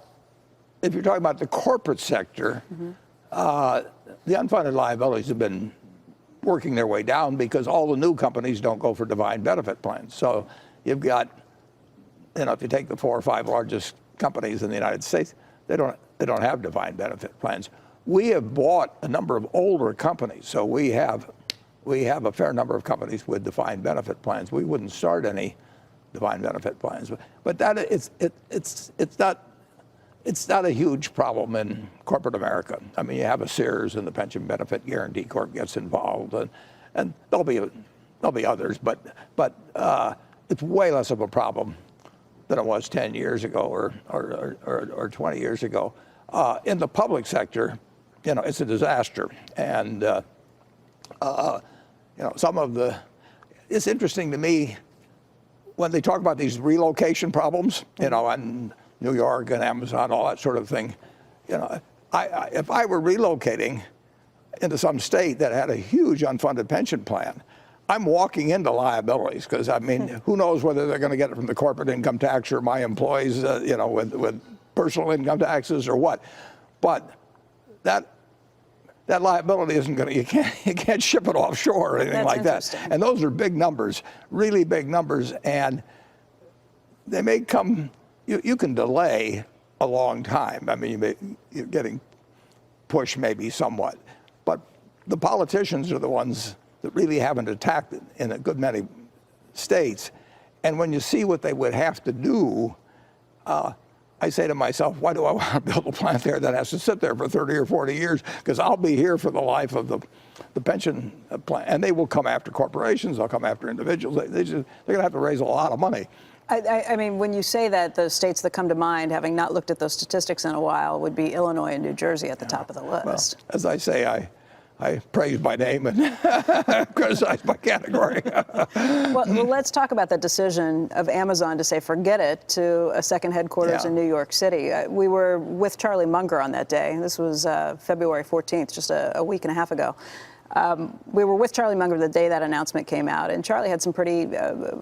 if you're talking about the corporate sector, the unfunded liabilities have been working their way down because all the new companies don't go for defined benefit plans. So you've got, if you take the 4 or 5 largest companies in the United States, they don't have defined benefit plans. We have bought a number of older companies, so we have a fair number of companies with defined benefit plans. We wouldn't start any defined benefit plans, but that it's not a huge problem in corporate America. I mean, you have a Sears and the Pension Benefit Guarantee Corp gets involved, and there'll be others, but it's way less of a problem than it was 10 years ago or 20 years ago. In the public sector, it's a disaster, and it's interesting to me when they talk about these relocation problems, and New York and Amazon, all that sort of thing. If I were relocating into some state that had a huge unfunded pension plan, I'm walking into liabilities because, I mean, who knows whether they're going to get it from the corporate income tax or my employees, with personal income taxes or what. But that liability isn't going to, you can't ship it offshore or anything like that. And those are big numbers, really big numbers, and they may come. You can delay a long time. I mean, you're getting pushed maybe somewhat. But the politicians are the ones that really haven't attacked it in a good many states. And when you see what they would have to do, I say to myself, why do I want to build a plant there that has to sit there for 30 or 40 years? Because I'll be here for the life of the pension plan. And they will come after corporations. They'll come after individuals. They're going to have to raise a lot of money. I mean, when you say that, the states that come to mind, having not looked at those statistics in a while, would be Illinois and New Jersey at the top of the list. Well, as I say, I praise by name and criticize by category. well, let's talk about that decision of Amazon to say forget it to a second headquarters in New York City. We were with Charlie Munger on that day. This was February 14th, just a week and a half ago. We were with Charlie Munger the day that announcement came out, and Charlie had some pretty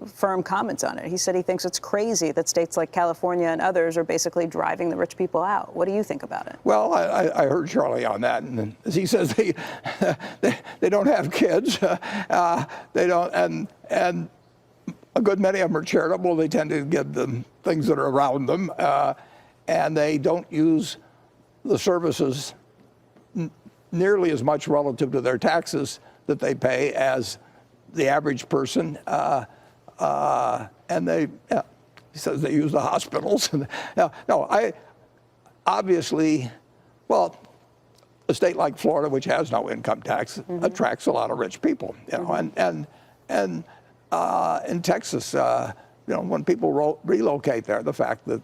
firm comments on it. He said he thinks it's crazy that states like California and others are basically driving the rich people out. What do you think about it? Well, I heard Charlie on that, and as he says, they don't have kids. They don't, and a good many of them are charitable. They tend to give them things that are around them, and they don't use the services nearly as much relative to their taxes that they pay as the average person. And he says they use the hospitals. Obviously, well, a state like Florida, which has no income tax, attracts a lot of rich people. And in Texas, when people relocate there, the fact that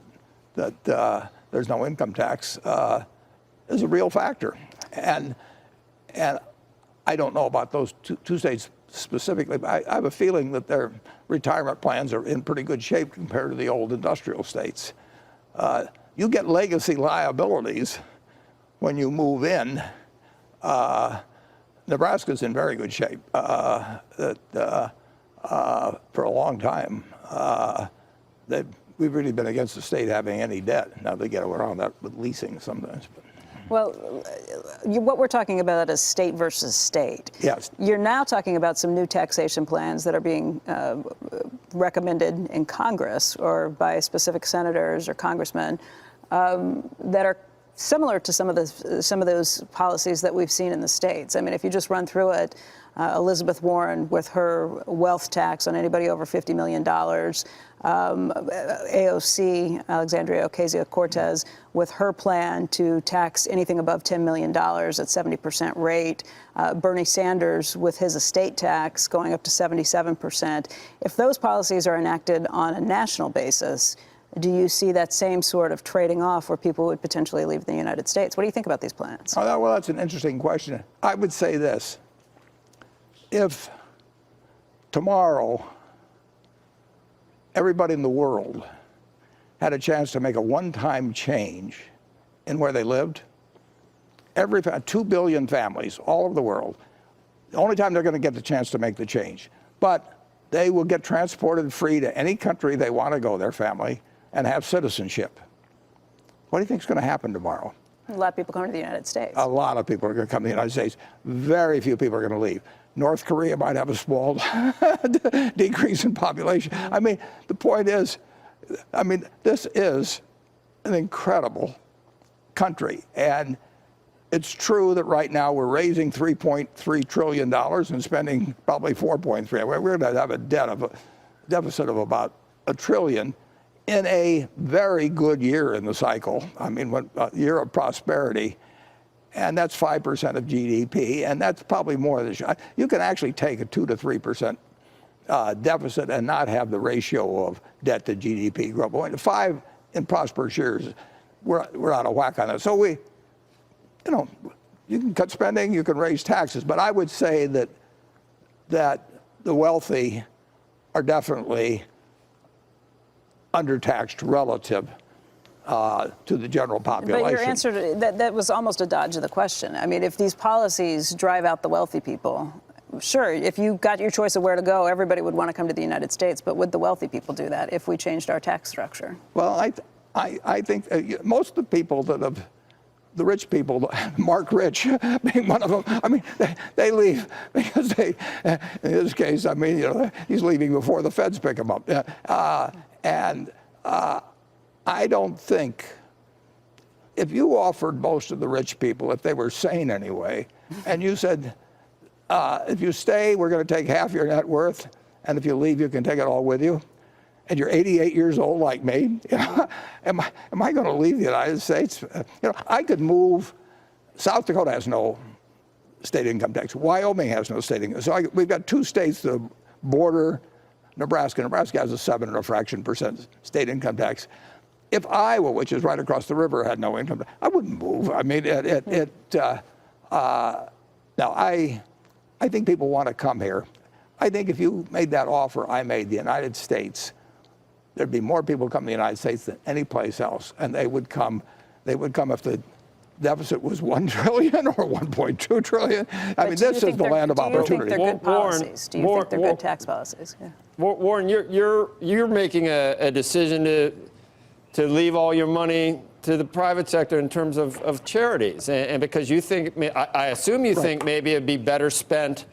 there's no income tax is a real factor. And I don't know about those two states specifically, but I have a feeling that their retirement plans are in pretty good shape compared to the old industrial states. You get legacy liabilities when you move in. Nebraska's in very good shape for a long time. We've really been against the state having any debt. Now they get around that with leasing sometimes. Well, what we're talking about is state versus state. Yes. You're now talking about some new taxation plans that are being recommended in Congress or by specific senators or congressmen that are similar to some of those policies that we've seen in the states. I mean, if you just run through it, Elizabeth Warren with her wealth tax on anybody over $50 million, AOC, Alexandria Ocasio-Cortez, with her plan to tax anything above $10 million at 70% rate, Bernie Sanders with his estate tax going up to 77%. If those policies are enacted on a national basis, do you see that same sort of trading off where people would potentially leave the United States? What do you think about these plans? Oh, well, that's an interesting question. I would say this. If tomorrow everybody in the world had a chance to make a one-time change in where they lived, 2 billion families all over the world, the only time they're going to get the chance to make the change. But they will get transported free to any country they want to go, their family, and have citizenship. What do you think is going to happen tomorrow? A lot of people coming to the United States. A lot of people are going to come to the United States. Very few people are going to leave. North Korea might have a small decrease in population. I mean, the point is, this is an incredible country. And it's true that right now we're raising $3.3 trillion and spending probably 4.3. We're going to have a deficit of about $1 trillion in a very good year in the cycle. I mean, a year of prosperity. And that's 5% of GDP, and that's probably more than you can actually take a 2 to 3% deficit and not have the ratio of debt to GDP grow. But 5 in prosperous years, we're out of whack on that. So you can cut spending, you can raise taxes, but I would say that the wealthy are definitely undertaxed relative to the general population. But your answer to that was almost a dodge of the question. I mean, if these policies drive out the wealthy people, sure, if you got your choice of where to go, everybody would want to come to the United States. But would the wealthy people do that if we changed our tax structure? Well, I think most of the people the rich people, Mark Rich being one of them, I mean, they leave because in his case, I mean, he's leaving before the feds pick him up. I don't think, if you offered most of the rich people, if they were sane anyway, and you said, if you stay, we're going to take half your net worth, and if you leave, you can take it all with you, and you're 88 years old like me, am I going to leave the United States? I could move. South Dakota has no state income tax. Wyoming has no state income. So we've got 2 states that border Nebraska. Nebraska has a 7 and a fraction % state income tax. If Iowa, which is right across the river, had no income, I wouldn't move. I mean, now I think people want to come here. I think if you made that offer I made, the United States, there'd be more people come to the United States than any place else, and they would come if the deficit was $1 trillion or $1.2 trillion. I mean, this is the land of opportunity. Do you think they're good policies? Do you think they're good tax policies? Yeah. Warren, you're making a decision to leave all your money to the private sector in terms of charities, and because you think, I assume you think maybe it'd be better spent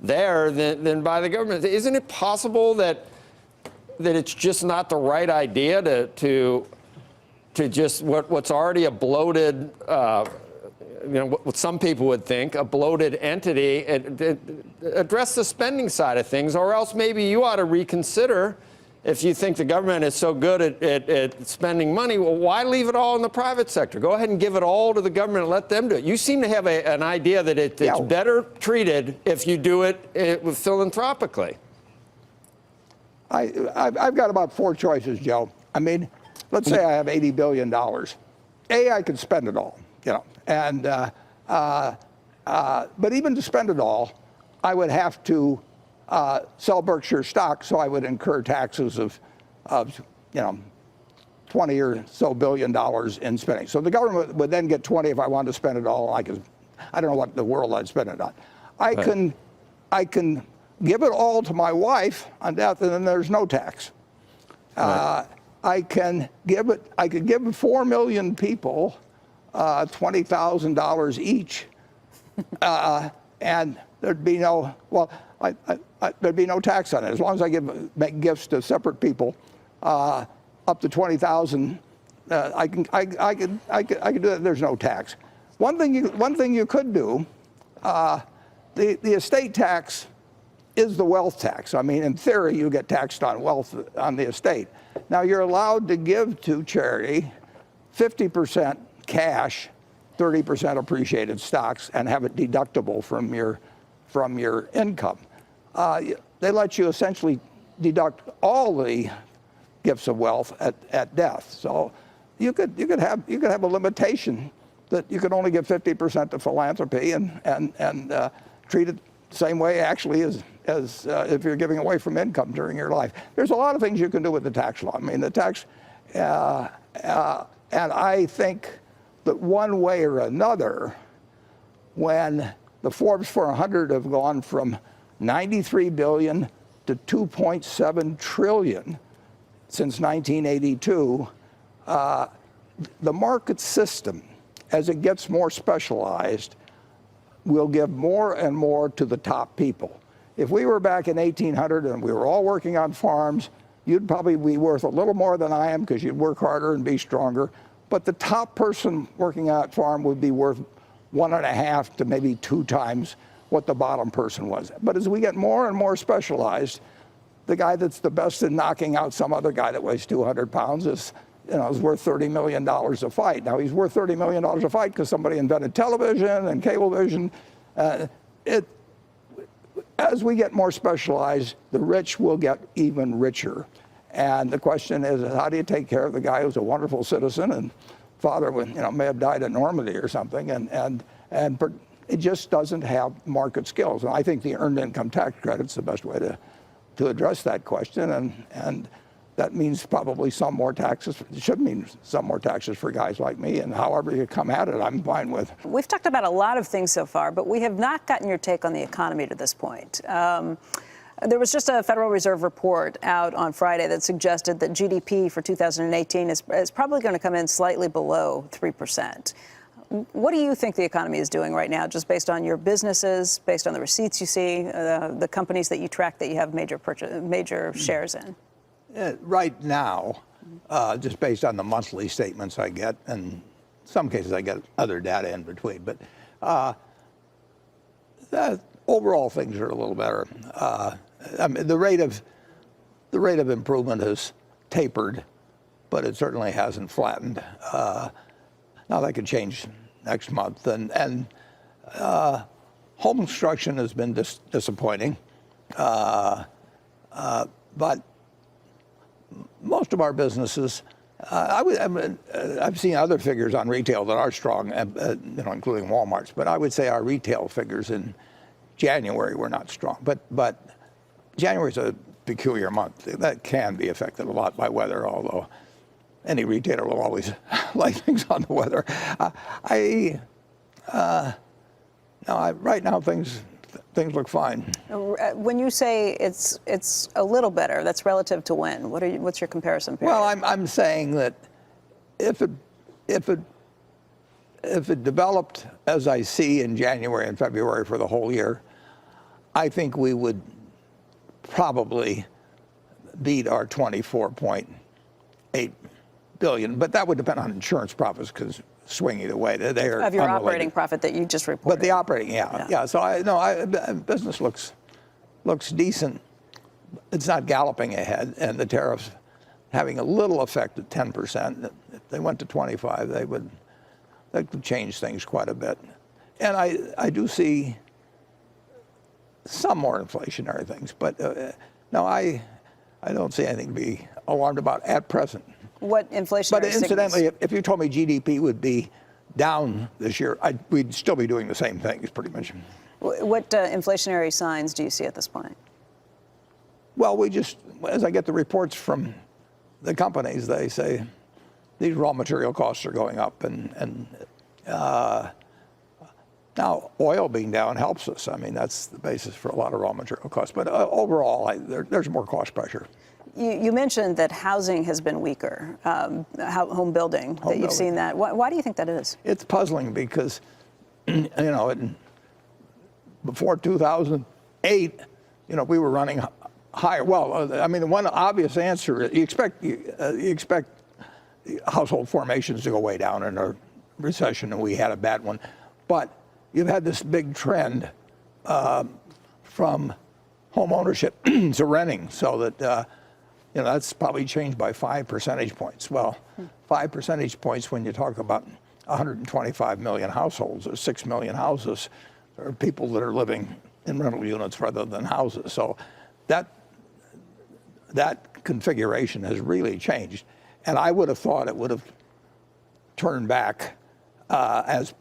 there than by the government. Isn't it possible that it's just not the right idea to just what's already a bloated, what some people would think, a bloated entity, and address the spending side of things, or else maybe you ought to reconsider. If you think the government is so good at spending money, well, why leave it all in the private sector? Go ahead and give it all to the government and let them do it. You seem to have an idea that it's better treated if you do it philanthropically. I've got about 4 choices, Joe. I mean, let's say I have $80 billion. I could spend it all, and but even to spend it all, I would have to sell Berkshire stock, so I would incur taxes of 20 or so billion dollars in spending. So the government would then get 20 if I wanted to spend it all. I don't know what the world I'd spend it on. I can give it all to my wife on death, and then there's no tax. I could give 4 million people $20,000 each, and there'd be no there'd be no tax on it as long as I make gifts to separate people up to 20,000. I could do that. There's no tax. One thing you could do, the estate tax is the wealth tax. I mean, in theory, you get taxed on wealth on the estate. Now, you're allowed to give to charity 50% cash, 30% appreciated stocks, and have it deductible from your income. They let you essentially deduct all the gifts of wealth at death. So you could have a limitation that you could only give 50% to philanthropy and treat it the same way actually as as if you're giving away from income during your life. There's a lot of things you can do with the tax law. I mean, the tax, and I think that one way or another, when the Forbes 400 have gone from 93 billion to 2.7 trillion since 1982, the market system, as it gets more specialized, will give more and more to the top people. If we were back in 1800 and we were all working on farms, you'd probably be worth a little more than I am because you'd work harder and be stronger. But the top person working on that farm would be worth 1.5 to maybe 2 times what the bottom person was. But as we get more and more specialized, the guy that's the best in knocking out some other guy that weighs 200 pounds is worth $30 million a fight. Now, he's worth $30 million a fight because somebody invented television and cablevision. As we get more specialized, the rich will get even richer. And the question is, how do you take care of the guy who's a wonderful citizen and father may have died at Normandy or something, and it just doesn't have market skills. And I think the earned income tax credit's the best way to address that question, and that means probably some more taxes. It should mean some more taxes for guys like me, and however you come at it, I'm fine with. We've talked about a lot of things so far, but we have not gotten your take on the economy to this point. There was just a Federal Reserve report out on Friday that suggested that GDP for 2018 is probably going to come in slightly below 3%. What do you think the economy is doing right now, just based on your businesses, based on the receipts you see, the companies that you track that you have major shares in? Right now, just based on the monthly statements I get, and some cases I get other data in between, but overall things are a little better. I mean, the rate of improvement has tapered, but it certainly hasn't flattened. Now that could change next month, and home construction has been disappointing, but most of our businesses, I've seen other figures on retail that are strong, including Walmart's, but I would say our retail figures in January were not strong. But January's a peculiar month. That can be affected a lot by weather, although any retailer will always like things on the weather. Right now things look fine. When you say it's a little better, that's relative to when? What's your comparison period? Well, I'm saying that if it developed as I see in January and February for the whole year, I think we would probably beat our 24.8 billion, but that would depend on insurance profits because swing either way. They are of your unrelated. operating profit that you just reported. But the operating, yeah. So business looks decent. It's not galloping ahead, and the tariffs having a little effect at 10%. If they went to 25, that could change things quite a bit. And I do see some more inflationary things, but no, I don't see anything to be alarmed about at present. What inflationary But incidentally, if you told me GDP would be down this year, we'd still be doing the same things, pretty much. What inflationary signs do you see at this point? Well, as I get the reports from the companies, they say these raw material costs are going up, and now oil being down helps us. I mean, that's the basis for a lot of raw material costs. But overall, there's more cost pressure. You mentioned that housing has been weaker, home building, that you've seen that. Why do you think that is? It's puzzling because, before 2008, we were running higher. Well, I mean, the one obvious answer is you expect household formations to go way down in a recession, and we had a bad one. But you've had this big trend from home ownership to renting, so that that's probably changed by 5 percentage points. Well, 5 percentage points when you talk about 125 million households or 6 million houses, there are people that are living in rental units rather than houses. So that configuration has really changed. And I would have thought it would have turned back as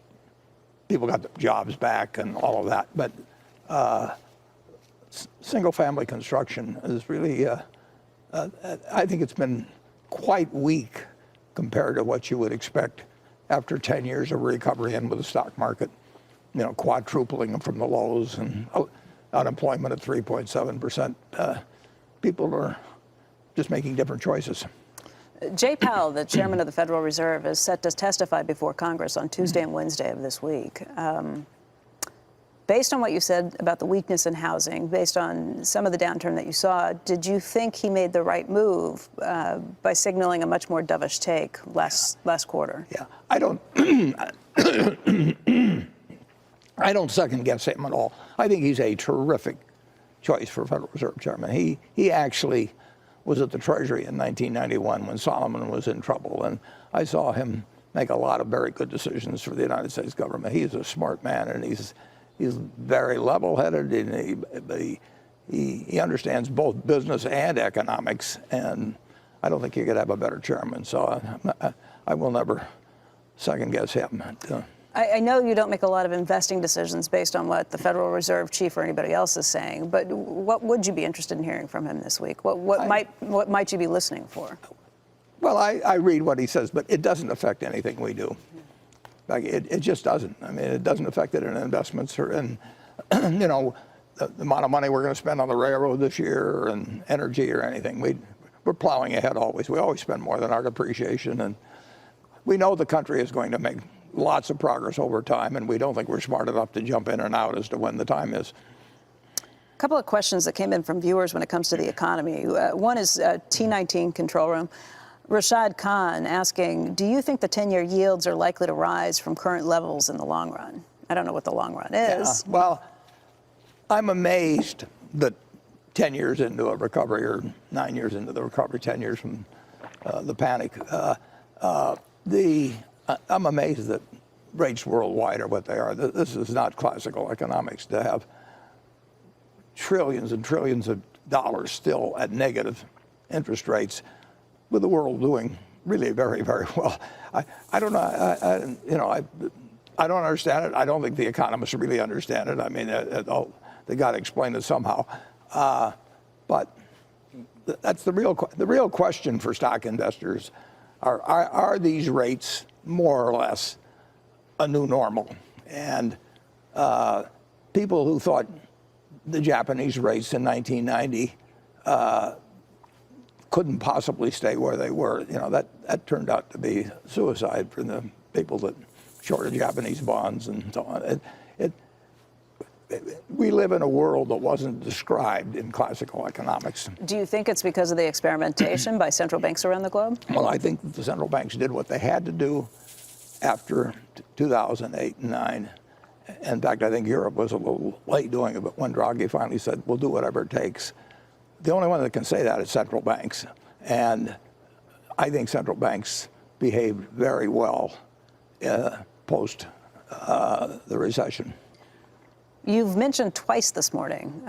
people got their jobs back and all of that. But single-family construction is really, I think it's been quite weak compared to what you would expect after 10 years of recovery and with the stock market, quadrupling from the lows and unemployment at 3.7%. People are just making different choices. Jay Powell, the chairman of the Federal Reserve, is set to testify before Congress on Tuesday and Wednesday of this week. Based on what you said about the weakness in housing, based on some of the downturn that you saw, did you think he made the right move by signaling a much more dovish take last quarter? Yeah, I don't I don't second guess him at all. I think he's a terrific choice for Federal Reserve Chairman. He actually was at the Treasury in 1991 when Solomon was in trouble, and I saw him make a lot of very good decisions for the United States government. He's a smart man, and he's very level-headed, and he understands both business and economics, and I don't think you could have a better chairman. So I will never second guess him. I know you don't make a lot of investing decisions based on what the Federal Reserve chief or anybody else is saying, but what would you be interested in hearing from him this week? What might you be listening for? Well, I read what he says, but it doesn't affect anything we do. Like it just doesn't. I mean, it doesn't affect it in investments or in, the amount of money we're going to spend on the railroad this year and energy or anything. We're plowing ahead always. We always spend more than our depreciation, and we know the country is going to make lots of progress over time, and we don't think we're smart enough to jump in and out as to when the time is. A couple of questions that came in from viewers when it comes to the economy. One is T19 Control Room. Rashad Khan asking, do you think the 10-year yields are likely to rise from current levels in the long run? I don't know what the long run is. Yeah, well, I'm amazed that 10 years into a recovery, or 9 years into the recovery, 10 years from the panic, I'm amazed that rates worldwide are what they are. This is not classical economics to have trillions and trillions of dollars still at negative interest rates, with the world doing really very, very well. I don't know. I don't understand it. I don't think the economists really understand it. I mean, they got to explain it somehow. But that's the real question for stock investors. Are these rates more or less a new normal? And people who thought the Japanese rates in 1990 couldn't possibly stay where they were, that turned out to be suicide for the people that shorted Japanese bonds and so on. We live in a world that wasn't described in classical economics. Do you think it's because of the experimentation by central banks around the globe? Well, I think that the central banks did what they had to do after 2008 and 9. In fact, I think Europe was a little late doing it, but when Draghi finally said, we'll do whatever it takes, the only one that can say that is central banks. And I think central banks behaved very well post the recession. You've mentioned twice this morning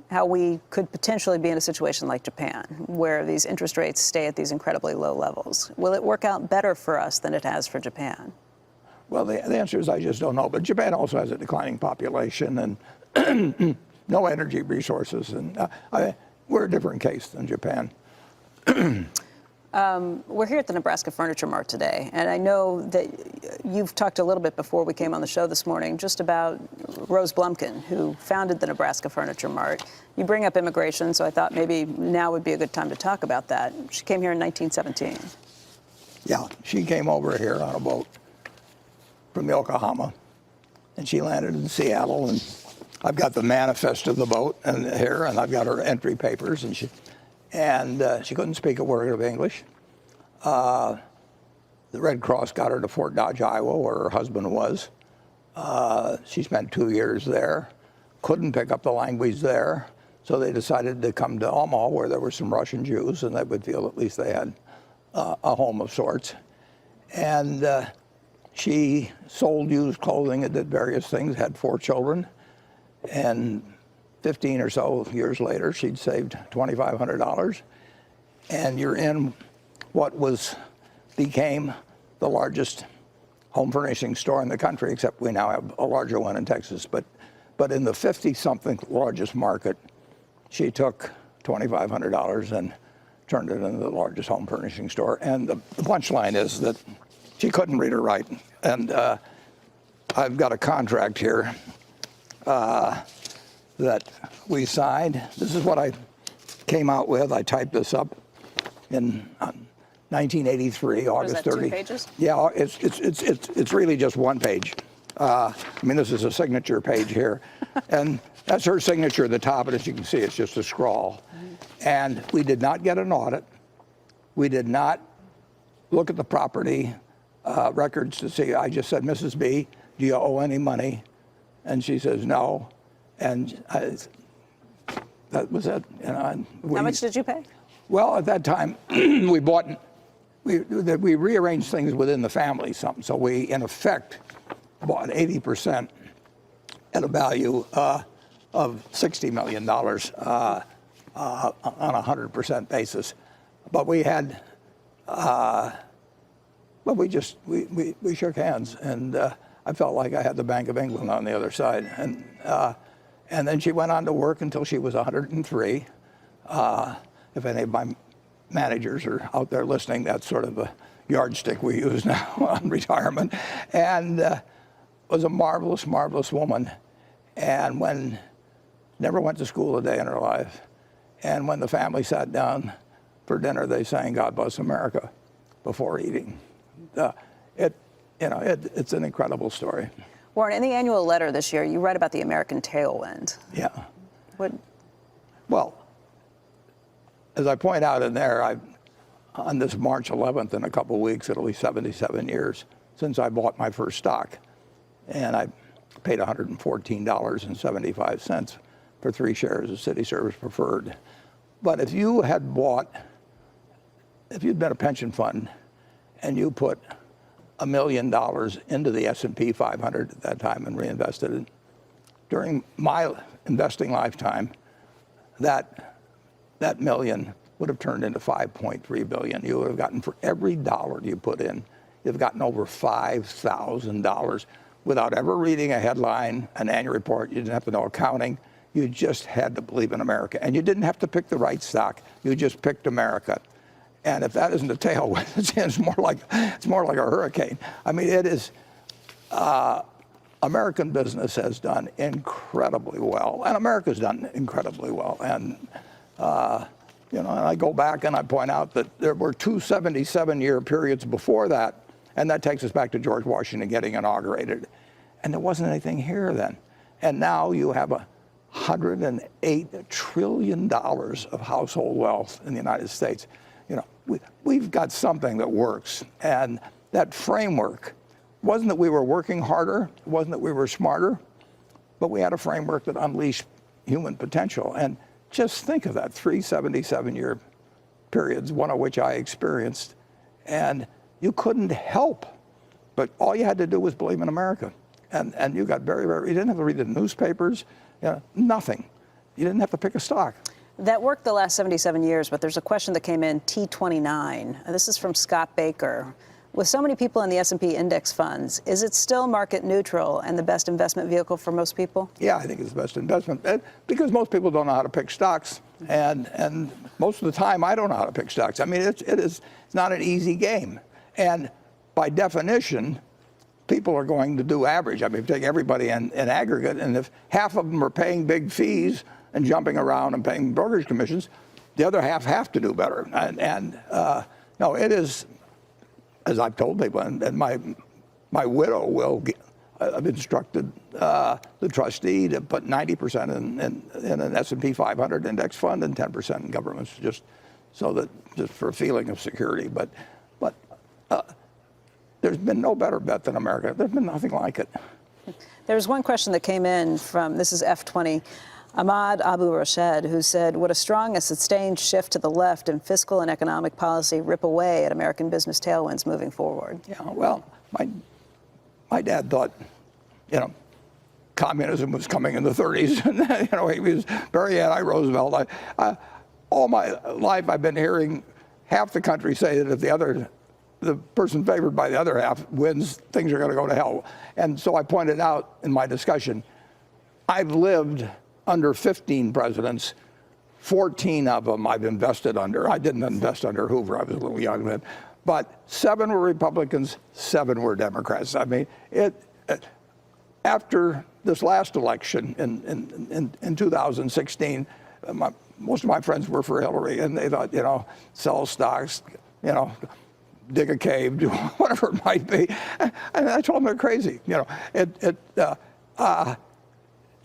how we could potentially be in a situation like Japan, where these interest rates stay at these incredibly low levels. Will it work out better for us than it has for Japan? Well, the answer is I just don't know. But Japan also has a declining population and no energy resources. And we're a different case than Japan. We're here at the Nebraska Furniture Mart today, and I know that you've talked a little bit before we came on the show this morning just about Rose Blumkin, who founded the Nebraska Furniture Mart. You bring up immigration, so I thought maybe now would be a good time to talk about that. She came here in 1917. Yeah, she came over here on a boat from Yokohama, and she landed in Seattle, and I've got the manifest of the boat here, and I've got her entry papers, and she couldn't speak a word of English. The Red Cross got her to Fort Dodge, Iowa, where her husband was. She spent 2 years there, couldn't pick up the language there, so they decided to come to Omaha, where there were some Russian Jews, and they would feel at least they had a home of sorts. And she sold used clothing and did various things, had 4 children, and 15 or so years later, she'd saved $2,500, and you're in what became the largest home furnishing store in the country, except we now have a larger one in Texas. But in the 50-something largest market, she took $2,500 and turned it into the largest home furnishing store. And the punchline is that she couldn't read or write. And I've got a contract here that we signed. This is what I came out with. I typed this up in 1983, August 30. 2 pages? Yeah, it's really just one page. I mean, this is a signature page here. And that's her signature at the top, and as you can see, it's just a scrawl. And we did not get an audit. We did not look at the property records to see. I just said, Mrs. B, do you owe any money? And she says, no. And that was it. How much did you pay? Well, at that time, we rearranged things within the family some. So we, in effect, bought 80% at a value of $60 million on a 100% basis. But we had, well, we shook hands, and I felt like I had the Bank of England on the other side. And then she went on to work until she was 103. If any of my managers are out there listening, that's sort of a yardstick we use now on retirement. And was a marvelous, marvelous woman. And never went to school a day in her life. And when the family sat down for dinner, they sang "God Bless America" before eating. It's an incredible story. Warren, in the annual letter this year, you write about the American tailwind. Yeah. Well, as I point out in there, on this March 11th, in a couple of weeks, it'll be 77 years since I bought my first stock. And I paid $114.75 for 3 shares of City Service Preferred. But if you'd been a pension fund and you put $1 million into the S&P 500 at that time and reinvested it, during my investing lifetime, that million would have turned into $5.3 billion. You would have gotten, for every dollar you put in, you've gotten over $5,000 without ever reading a headline, an annual report. You didn't have to know accounting. You just had to believe in America. And you didn't have to pick the right stock. You just picked America. And if that isn't a tailwind, it's more like a hurricane. I mean, it is. American business has done incredibly well, and America's done incredibly well. And and I go back and I point out that there were 2 77-year periods before that, and that takes us back to George Washington getting inaugurated. And there wasn't anything here then. And now you have $108 trillion of household wealth in the United States. We've got something that works. And that framework wasn't that we were working harder, it wasn't that we were smarter, but we had a framework that unleashed human potential. And just think of that, 3 77-year periods, one of which I experienced, and you couldn't help, but all you had to do was believe in America. And you got very, very, you didn't have to read the newspapers, nothing. You didn't have to pick a stock. That worked the last 77 years, but there's a question that came in, T29. This is from Scott Baker. With so many people in the S&P index funds, is it still market neutral and the best investment vehicle for most people? Yeah, I think it's the best investment because most people don't know how to pick stocks, and most of the time I don't know how to pick stocks. I mean, it's not an easy game, and by definition, people are going to do average. I mean, if you take everybody in aggregate, and if half of them are paying big fees and jumping around and paying brokerage commissions, the other half have to do better. No, it is. As I've told people, and my widow will, I've instructed the trustee to put 90% in an S&P 500 index fund and 10% in governments, just for a feeling of security. But there's been no better bet than America. There's been nothing like it. There's one question that came in from, this is F20, Ahmad Abu Rashed, who said, would a strong and sustained shift to the left in fiscal and economic policy rip away at American business tailwinds moving forward? Yeah, well, my dad thought, communism was coming in the 30s. And, he was very anti-Roosevelt. All my life I've been hearing half the country say that if the person favored by the other half wins, things are going to go to hell. And so I pointed out in my discussion, I've lived under 15 presidents 14 of them I've invested under. I didn't invest under Hoover. I was a little young then. But 7 were Republicans, 7 were Democrats. I mean, after this last election in 2016, most of my friends were for Hillary, and they thought, sell stocks, dig a cave, do whatever it might be. And I told them they're crazy.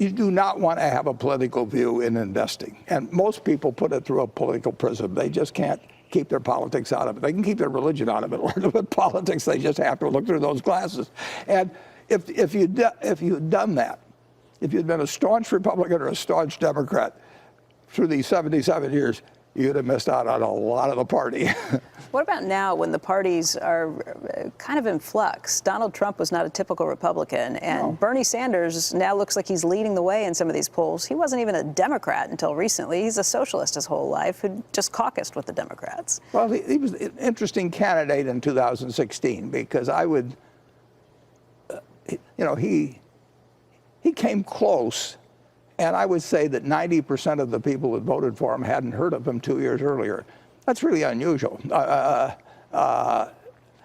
You do not want to have a political view in investing. And most people put it through a political prism. They just can't keep their politics out of it. They can keep their religion out of it. With politics, they just have to look through those glasses. And if you'd done that, if you'd been a staunch Republican or a staunch Democrat through these 77 years, you'd have missed out on a lot of the party. What about now when the parties are kind of in flux? Donald Trump was not a typical Republican, and Bernie Sanders now looks like he's leading the way in some of these polls. He wasn't even a Democrat until recently. He's a socialist his whole life who just caucused with the Democrats. Well, he was an interesting candidate in 2016 because I would, he came close. And I would say that 90% of the people that voted for him hadn't heard of him 2 years earlier. That's really unusual. And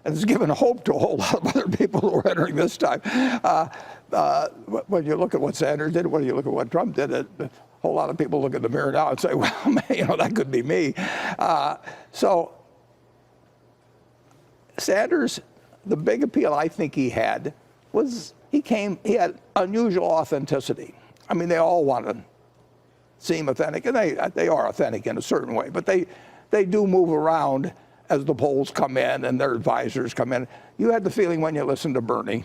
it's given hope to a whole lot of other people who are entering this time. When you look at what Sanders did, when you look at what Trump did, a whole lot of people look in the mirror now and say, well, man, that could be me. So Sanders, the big appeal I think he had was he had unusual authenticity. I mean, they all want to seem authentic, and they are authentic in a certain way, but they do move around as the polls come in and their advisors come in. You had the feeling when you listened to Bernie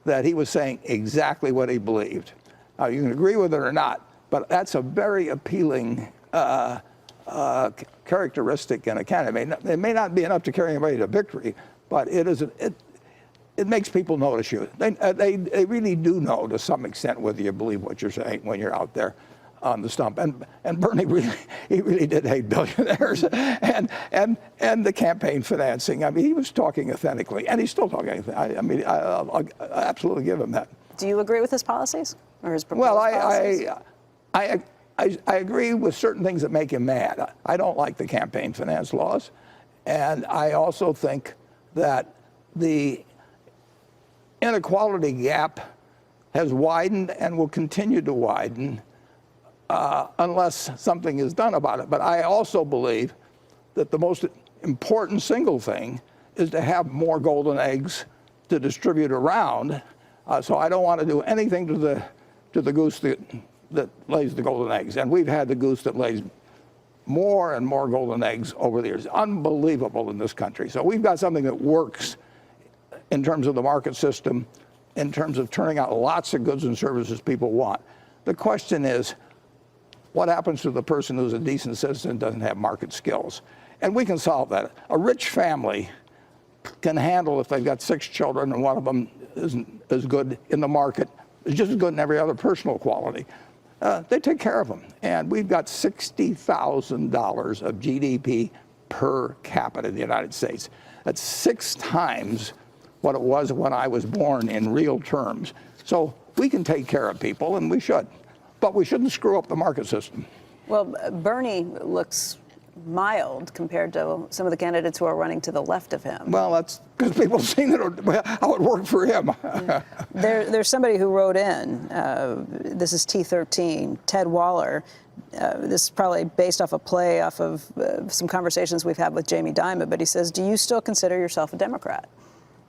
that he was saying exactly what he believed. Now, you can agree with it or not, but that's a very appealing characteristic in a candidate. It may not be enough to carry anybody to victory, but it makes people notice you. They really do know to some extent whether you believe what you're saying when you're out there on the stump. And Bernie really did hate billionaires and the campaign financing. I mean, he was talking authentically, and he's still talking. I'll absolutely give him that. Do you agree with his policies or his proposed policies? I agree with certain things that make him mad. I don't like the campaign finance laws, and I also think that the inequality gap has widened and will continue to widen unless something is done about it. But I also believe that the most important single thing is to have more golden eggs to distribute around. So I don't want to do anything to the goose that lays the golden eggs. And we've had the goose that lays more and more golden eggs over the years. Unbelievable in this country. So we've got something that works in terms of the market system, in terms of turning out lots of goods and services people want. The question is, what happens to the person who's a decent citizen and doesn't have market skills? And we can solve that. A rich family can handle if they've got 6 children and one of them isn't as good in the market, is just as good in every other personal quality. They take care of them. And we've got $60,000 of GDP per capita in the United States. That's 6 times what it was when I was born in real terms. So we can take care of people, and we should. But we shouldn't screw up the market system. Well, Bernie looks mild compared to some of the candidates who are running to the left of him. Well, that's because people have seen how it worked for him. There's somebody who wrote in, this is T13, Ted Waller. This is probably based off a play off of some conversations we've had with Jamie Dimon, but he says, do you still consider yourself a Democrat?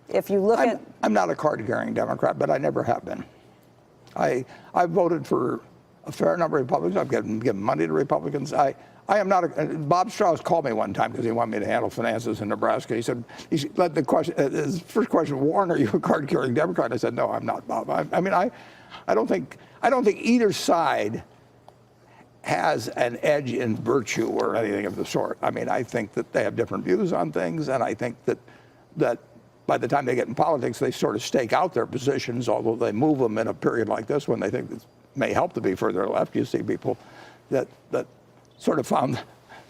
If you look I'm not a card-carrying Democrat, but I never have been. I voted for a fair number of Republicans. I've given money to Republicans. I am not Bob Strauss called me one time because he wanted me to handle finances in Nebraska. He said, the question, his first question, Warren, are you a card-carrying Democrat? I said, no, I'm not, Bob. I don't think either side has an edge in virtue or anything of the sort. I mean, I think that they have different views on things, and I think that by the time they get in politics, they sort of stake out their positions, although they move them in a period like this when they think it may help to be further left. You see people that sort of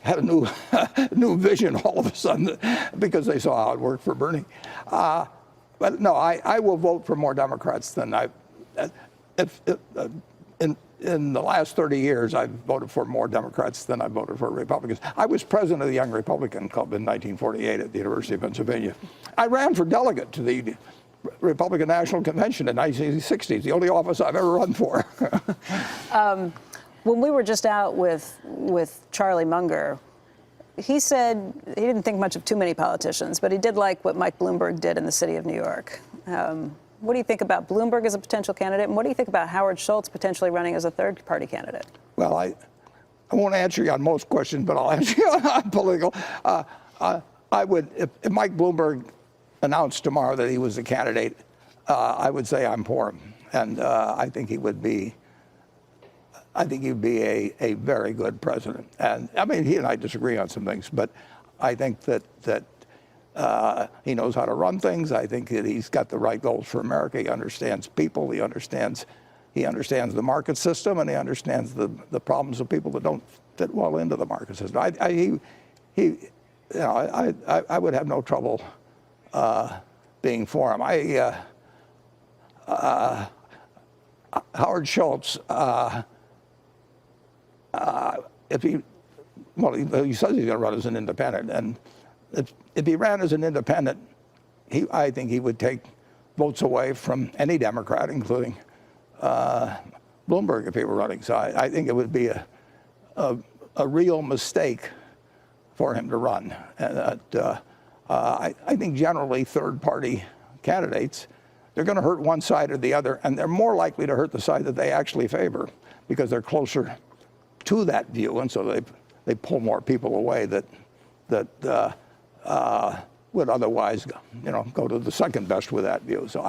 had a new vision all of a sudden because they saw how it worked for Bernie. But no, I will vote for more Democrats than in the last 30 years, I've voted for more Democrats than I voted for Republicans. I was president of the Young Republican Club in 1948 at the University of Pennsylvania. I ran for delegate to the Republican National Convention in 1960s, the only office I've ever run for. When we were just out with Charlie Munger, he said he didn't think much of too many politicians, but he did like what Mike Bloomberg did in the city of New York. What do you think about Bloomberg as a potential candidate, and what do you think about Howard Schultz potentially running as a third-party candidate? Well, I won't answer you on most questions, but I'll answer you on political. I would, if Mike Bloomberg announced tomorrow that he was a candidate, I would say I'm for him, and I think he would be. I think he'd be a very good president. And I mean, he and I disagree on some things, but I think that he knows how to run things. I think that he's got the right goals for America. He understands people. He understands the market system, and he understands the problems of people that don't fit well into the market system. I would have no trouble being for him. Howard Schultz. If he says he's going to run as an independent, and if he ran as an independent, I think he would take votes away from any Democrat, including Bloomberg, if he were running. So I think it would be a real mistake for him to run. And I think generally third-party candidates, they're going to hurt one side or the other, and they're more likely to hurt the side that they actually favor because they're closer to that view, and so they pull more people away that would otherwise, go to the second best with that view. So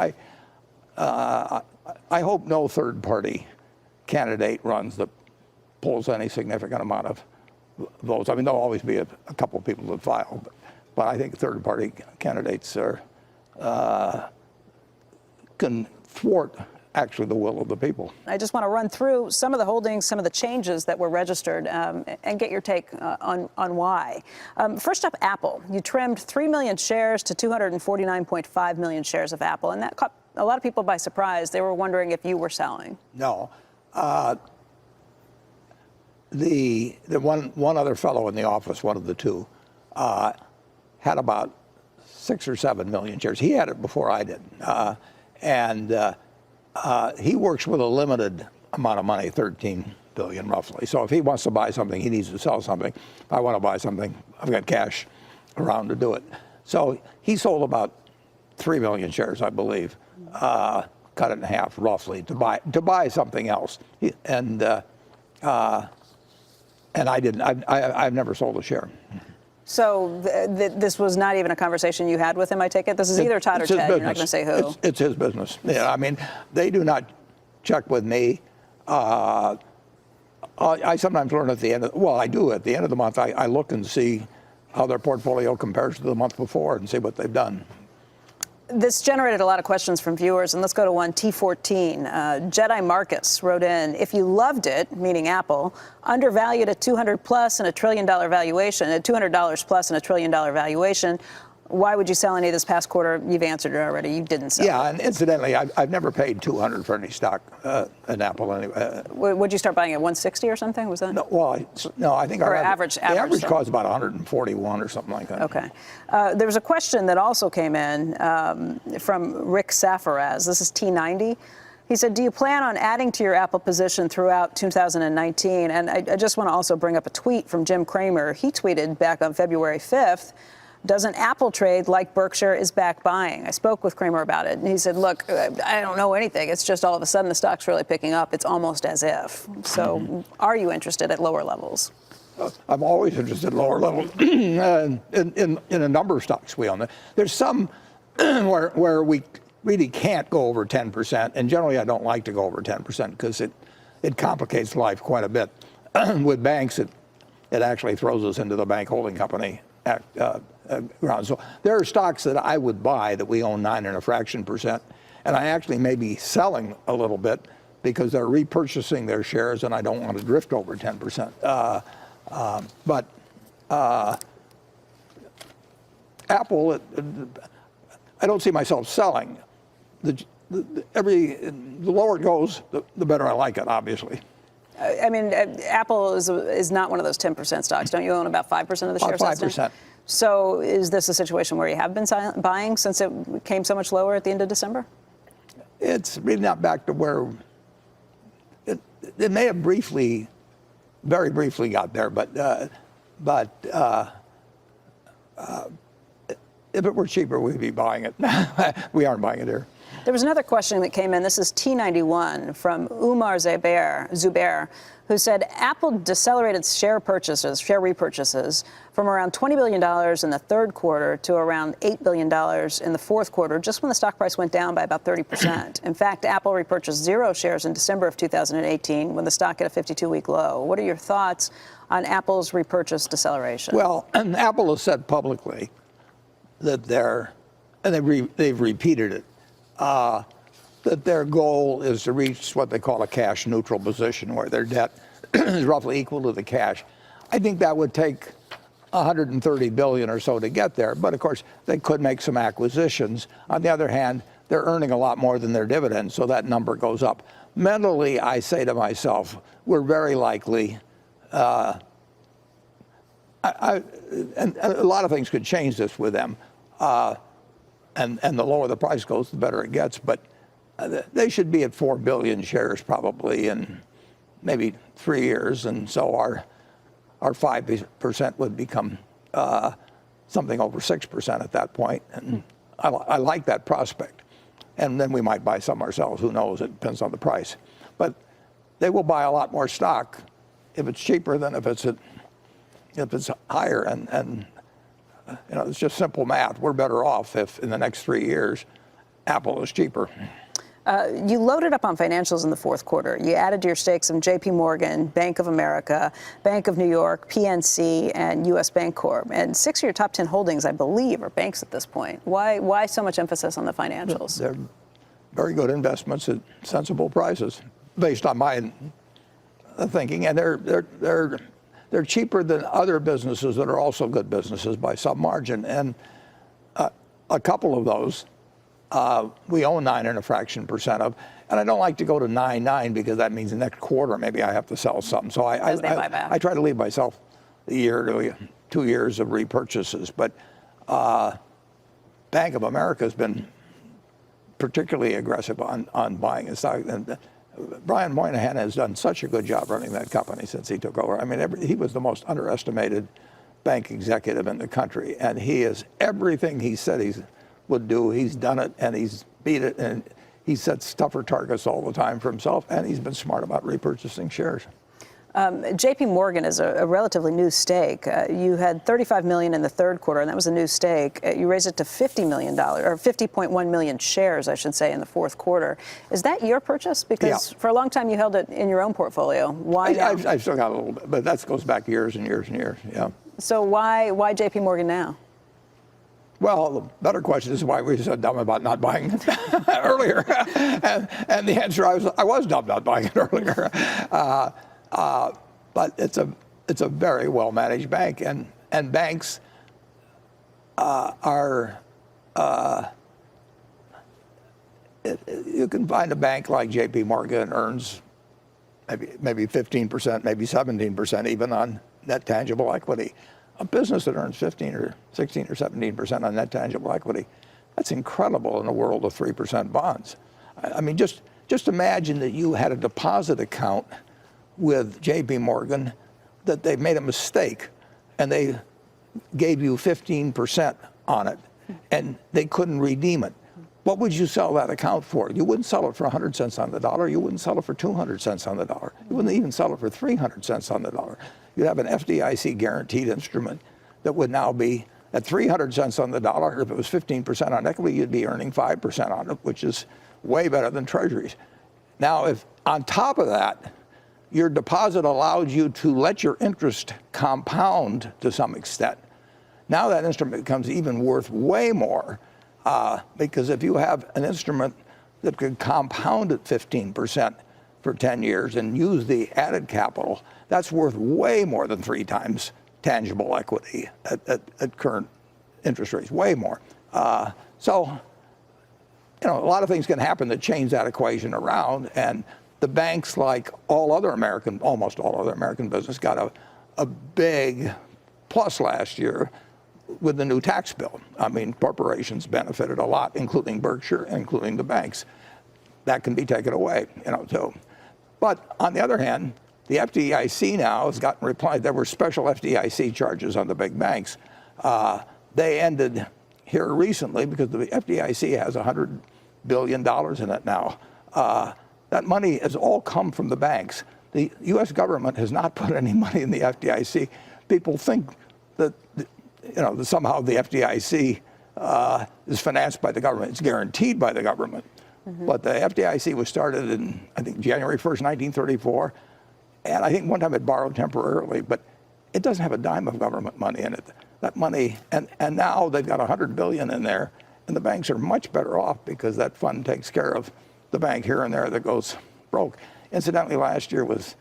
I hope no third-party candidate runs that pulls any significant amount of votes. I mean, there'll always be a couple of people that file, but I think third-party candidates can thwart actually the will of the people. I just want to run through some of the holdings, some of the changes that were registered, and get your take on why. First up, Apple. You trimmed 3 million shares to 249.5 million shares of Apple, and that caught a lot of people by surprise. They were wondering if you were selling. No. The one other fellow in the office, one of the two, had about 6 or 7 million shares. He had it before I did, he works with a limited amount of money, 13 billion roughly. So if he wants to buy something, he needs to sell something. If I want to buy something, I've got cash around to do it. So he sold about 3 million shares, I believe, cut it in half roughly to buy something else. And I didn't. I've never sold a share. So this was not even a conversation you had with him, I take it? This is either Todd or Ted. You're not going to say who. It's his business. Yeah, I mean, they do not check with me. I sometimes learn at the end I do at the end of the month. I look and see how their portfolio compares to the month before and see what they've done. This generated a lot of questions from viewers, and let's go to one, T14. Jedi Marcus wrote in, if you loved it, meaning Apple, undervalued at $200 plus and $1 trillion valuation, at $200 plus and $1 trillion valuation, why would you sell any this past quarter? You've answered it already. You didn't sell. Yeah, and incidentally, I've never paid $200 for any stock in Apple anyway. Would you start buying at 160 or something? Was that? No, no, I think or the average cost about 141 or something like that. Okay. There was a question that also came in from Rick Safaraz. This is T90. He said, do you plan on adding to your Apple position throughout 2019? And I just want to also bring up a tweet from Jim Cramer. He tweeted back on February 5th, doesn't Apple trade like Berkshire is back buying? I spoke with Cramer about it, and he said, look, I don't know anything. It's just all of a sudden the stock's really picking up. It's almost as if. So are you interested at lower levels? I'm always interested at lower levels in a number of stocks we own. There's some where we really can't go over 10%, and generally I don't like to go over 10% because it complicates life quite a bit. With banks, it actually throws us into the bank holding company ground. So there are stocks that I would buy that we own 9 and a fraction %, and I actually may be selling a little bit because they're repurchasing their shares, and I don't want to drift over 10%. But Apple, I don't see myself selling. The lower it goes, the better I like it, obviously. I mean, Apple is not one of those 10% stocks. Don't you own about 5% of the shares? About 5%. So is this a situation where you have been buying since it came so much lower at the end of December? It's really not back to where it may have briefly, very briefly got there, but if it were cheaper, we'd be buying it. We aren't buying it here. There was another question that came in. This is T91 from Umar Zubair, who said Apple decelerated share repurchases from around $20 billion in the third quarter to around $8 billion in the fourth quarter, just when the stock price went down by about 30%. In fact, Apple repurchased 0 shares in December of 2018 when the stock hit a 52-week low. What are your thoughts on Apple's repurchase deceleration? Well, and Apple has said publicly that they've repeated it, that their goal is to reach what they call a cash neutral position, where their debt is roughly equal to the cash. I think that would take $130 billion or so to get there, but of course they could make some acquisitions. On the other hand, they're earning a lot more than their dividends, so that number goes up. Mentally, I say to myself, we're very likely, and a lot of things could change this with them, and the lower the price goes, the better it gets, but they should be at 4 billion shares probably in maybe 3 years, and so our 5% would become something over 6% at that point, and I like that prospect. And then we might buy some ourselves, who knows, it depends on the price. But they will buy a lot more stock if it's cheaper than if it's higher, and you know, it's just simple math. We're better off if in the next 3 years Apple is cheaper. You loaded up on financials in the fourth quarter. You added to your stakes in J.P. Morgan, Bank of America, Bank of New York, PNC, and U.S. Bancorp. And 6 of your top 10 holdings, I believe, are banks at this point. Why so much emphasis on the financials? They're very good investments at sensible prices, based on my thinking, and they're cheaper than other businesses that are also good businesses by some margin. And a couple of those we own 9.fraction% of, and I don't like to go to 9.9 because that means the next quarter maybe I have to sell something. So I try to leave myself a year to 2 years of repurchases. But Bank of America has been particularly aggressive on buying his stock. And Brian Moynihan has done such a good job running that company since he took over. I mean, he was the most underestimated bank executive in the country, and he is everything he said he would do. He's done it, and he's beat it, and he sets tougher targets all the time for himself, and he's been smart about repurchasing shares. J.P. Morgan is a relatively new stake. You had 35 million in the third quarter, and that was a new stake. You raised it to $50 million, or 50.1 million shares, I should say, in the fourth quarter. Is that your purchase? Because for a long time you held it in your own portfolio. Why now? I've still got a little bit, but that goes back years and years and years. Yeah. So why J.P. Morgan now? Well, the better question is why we were so dumb about not buying it earlier. and the answer, I was dumb not buying it earlier. But it's a very well managed bank, and banks are. You can find a bank like J.P. Morgan earns maybe 15%, maybe 17% even on net tangible equity. A business that earns 15 or 16 or 17% on net tangible equity, that's incredible in a world of 3% bonds. I mean, just imagine that you had a deposit account with J.P. Morgan, that they made a mistake and they gave you 15% on it and they couldn't redeem it. What would you sell that account for? You wouldn't sell it for 100 cents on the dollar. You wouldn't sell it for 200 cents on the dollar. You wouldn't even sell it for 300 cents on the dollar. You'd have an FDIC guaranteed instrument that would now be at 300 cents on the dollar. If it was 15% on equity, you'd be earning 5% on it, which is way better than treasuries. Now, if on top of that, your deposit allowed you to let your interest compound to some extent, now that instrument becomes even worth way more, because if you have an instrument that could compound at 15% for 10 years and use the added capital, that's worth way more than 3 times tangible equity at current interest rates, way more. So, you know, a lot of things can happen that change that equation around, and the banks, like almost all other American business, got a big plus last year with the new tax bill. I mean, corporations benefited a lot, including Berkshire, including the banks. That can be taken away, too. But on the other hand, the FDIC now has gotten replied. There were special FDIC charges on the big banks. They ended here recently because the FDIC has $100 billion in it now. That money has all come from the banks. The U.S. government has not put any money in the FDIC. People think that that somehow the FDIC is financed by the government. It's guaranteed by the government. But the FDIC was started in, I think, January 1st, 1934. And I think one time it borrowed temporarily, but it doesn't have a dime of government money in it. That money, and now they've got $100 billion in there, and the banks are much better off because that fund takes care of the bank here and there that goes broke. Incidentally, last year was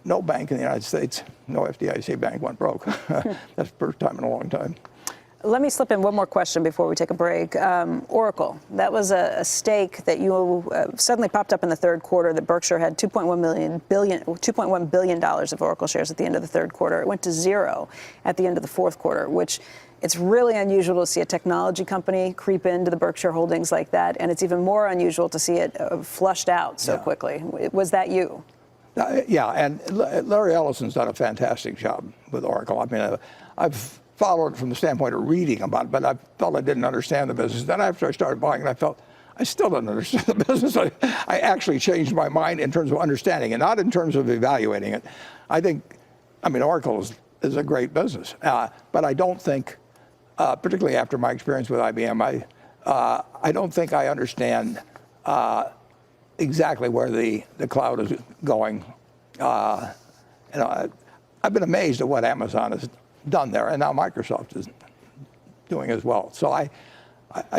no bank in the United States, no FDIC bank went broke. That's the first time in a long time. Let me slip in one more question before we take a break. Oracle, that was a stake that you suddenly popped up in the third quarter that Berkshire had $2.1 billion of Oracle shares at the end of the third quarter. It went to zero at the end of the fourth quarter, which it's really unusual to see a technology company creep into the Berkshire holdings like that, and it's even more unusual to see it flushed out so quickly. Was that you? Yeah, and Larry Ellison's done a fantastic job with Oracle. I mean, I've followed it from the standpoint of reading about it, but I felt I didn't understand the business. Then after I started buying it, I felt I still don't understand the business. I actually changed my mind in terms of understanding it, not in terms of evaluating it. I mean, Oracle is a great business, but I don't think, particularly after my experience with IBM, I don't think I understand exactly where the cloud is going. I've been amazed at what Amazon has done there, and now Microsoft is doing as well. So I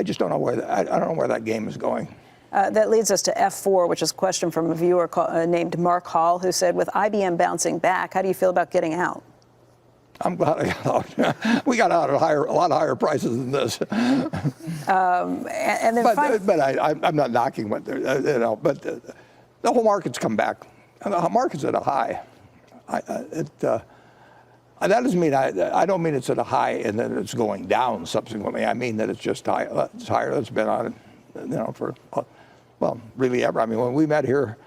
just don't know I don't know where that game is going. That leads us to F4, which is a question from a viewer named Mark Hall, who said, with IBM bouncing back, how do you feel about getting out? I'm glad I got out. We got out at a lot higher prices than this. And then but I'm not knocking what they're, but the whole market's come back. And the market's at a high. That doesn't mean I don't mean it's at a high and then it's going down subsequently. I mean that it's just high. It's higher than it's been on it, for really ever. I mean, when we met here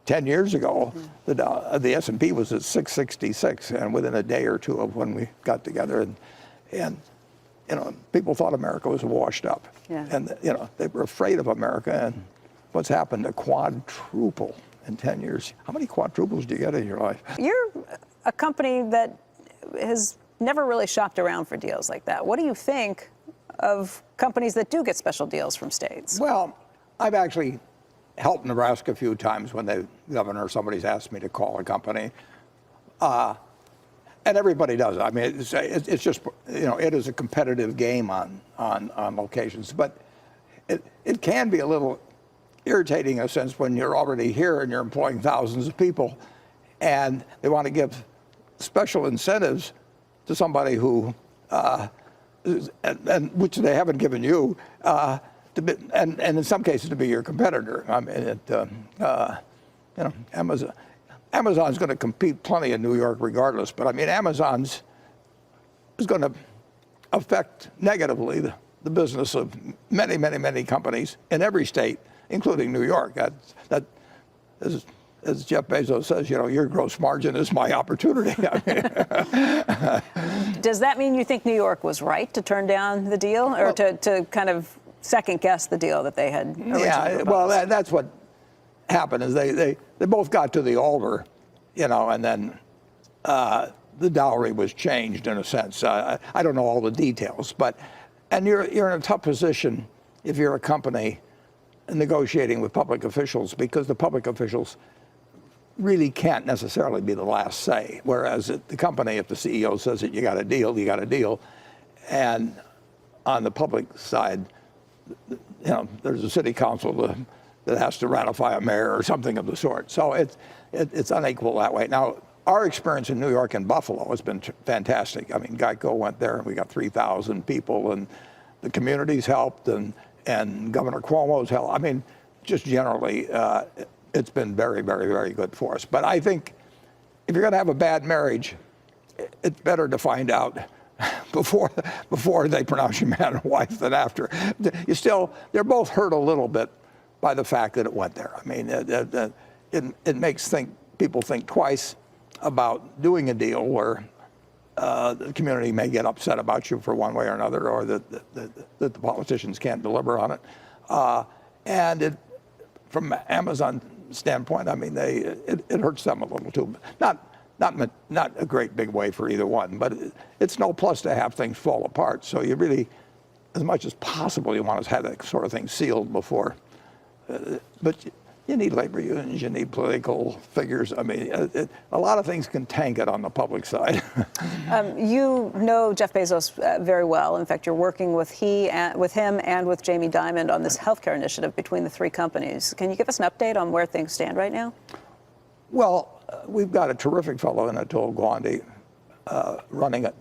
10 years ago, the S&P was at 666, and within a day or two of when we got together, and people thought America was washed up, and they were afraid of America. And what's happened? A quadruple in 10 years. How many quadruples do you get in your life? You're a company that has never really shopped around for deals like that. What do you think of companies that do get special deals from states? Well, I've actually helped Nebraska a few times when the governor or somebody's asked me to call a company. And everybody does it. I mean, it's just, it is a competitive game on locations. But it can be a little irritating in a sense when you're already here and you're employing thousands of people and they want to give special incentives to somebody who, and which they haven't given you, and in some cases to be your competitor. I mean, Amazon's going to compete plenty in New York regardless, but I mean, Amazon's is going to affect negatively the business of many, many, many companies in every state, including New York. That is, as Jeff Bezos says, your gross margin is my opportunity. Does that mean you think New York was right to turn down the deal, or to kind of second guess the deal that they had originally proposed? Well, that's what happened is they both got to the altar, and then the dowry was changed in a sense. I don't know all the details, and you're in a tough position if you're a company negotiating with public officials, because the public officials really can't necessarily be the last say. Whereas at the company, if the CEO says that you got a deal, you got a deal. And on the public side, there's a city council that has to ratify a mayor or something of the sort. So it's unequal that way. Now, our experience in New York and Buffalo has been fantastic. I mean, Geico went there and we got 3,000 people, and the communities helped, and Governor Cuomo's helped. I mean, just generally, it's been very, very, very good for us. But I think if you're going to have a bad marriage, it's better to find out before they pronounce you man and wife than after. They're both hurt a little bit by the fact that it went there. I mean, it makes people think twice about doing a deal where the community may get upset about you for one way or another, or that the politicians can't deliver on it. And from Amazon's standpoint, I mean, it hurts them a little too. Not a great big way for either one, but it's no plus to have things fall apart. So you really, as much as possible, you want to have that sort of thing sealed before. But you need labor unions, you need political figures. I mean, a lot of things can tank it on the public side. You know Jeff Bezos very well. In fact, you're working with him and with Jamie Dimon on this healthcare initiative between the three companies. Can you give us an update on where things stand right now? Well, we've got a terrific fellow in Atul Gawande running it.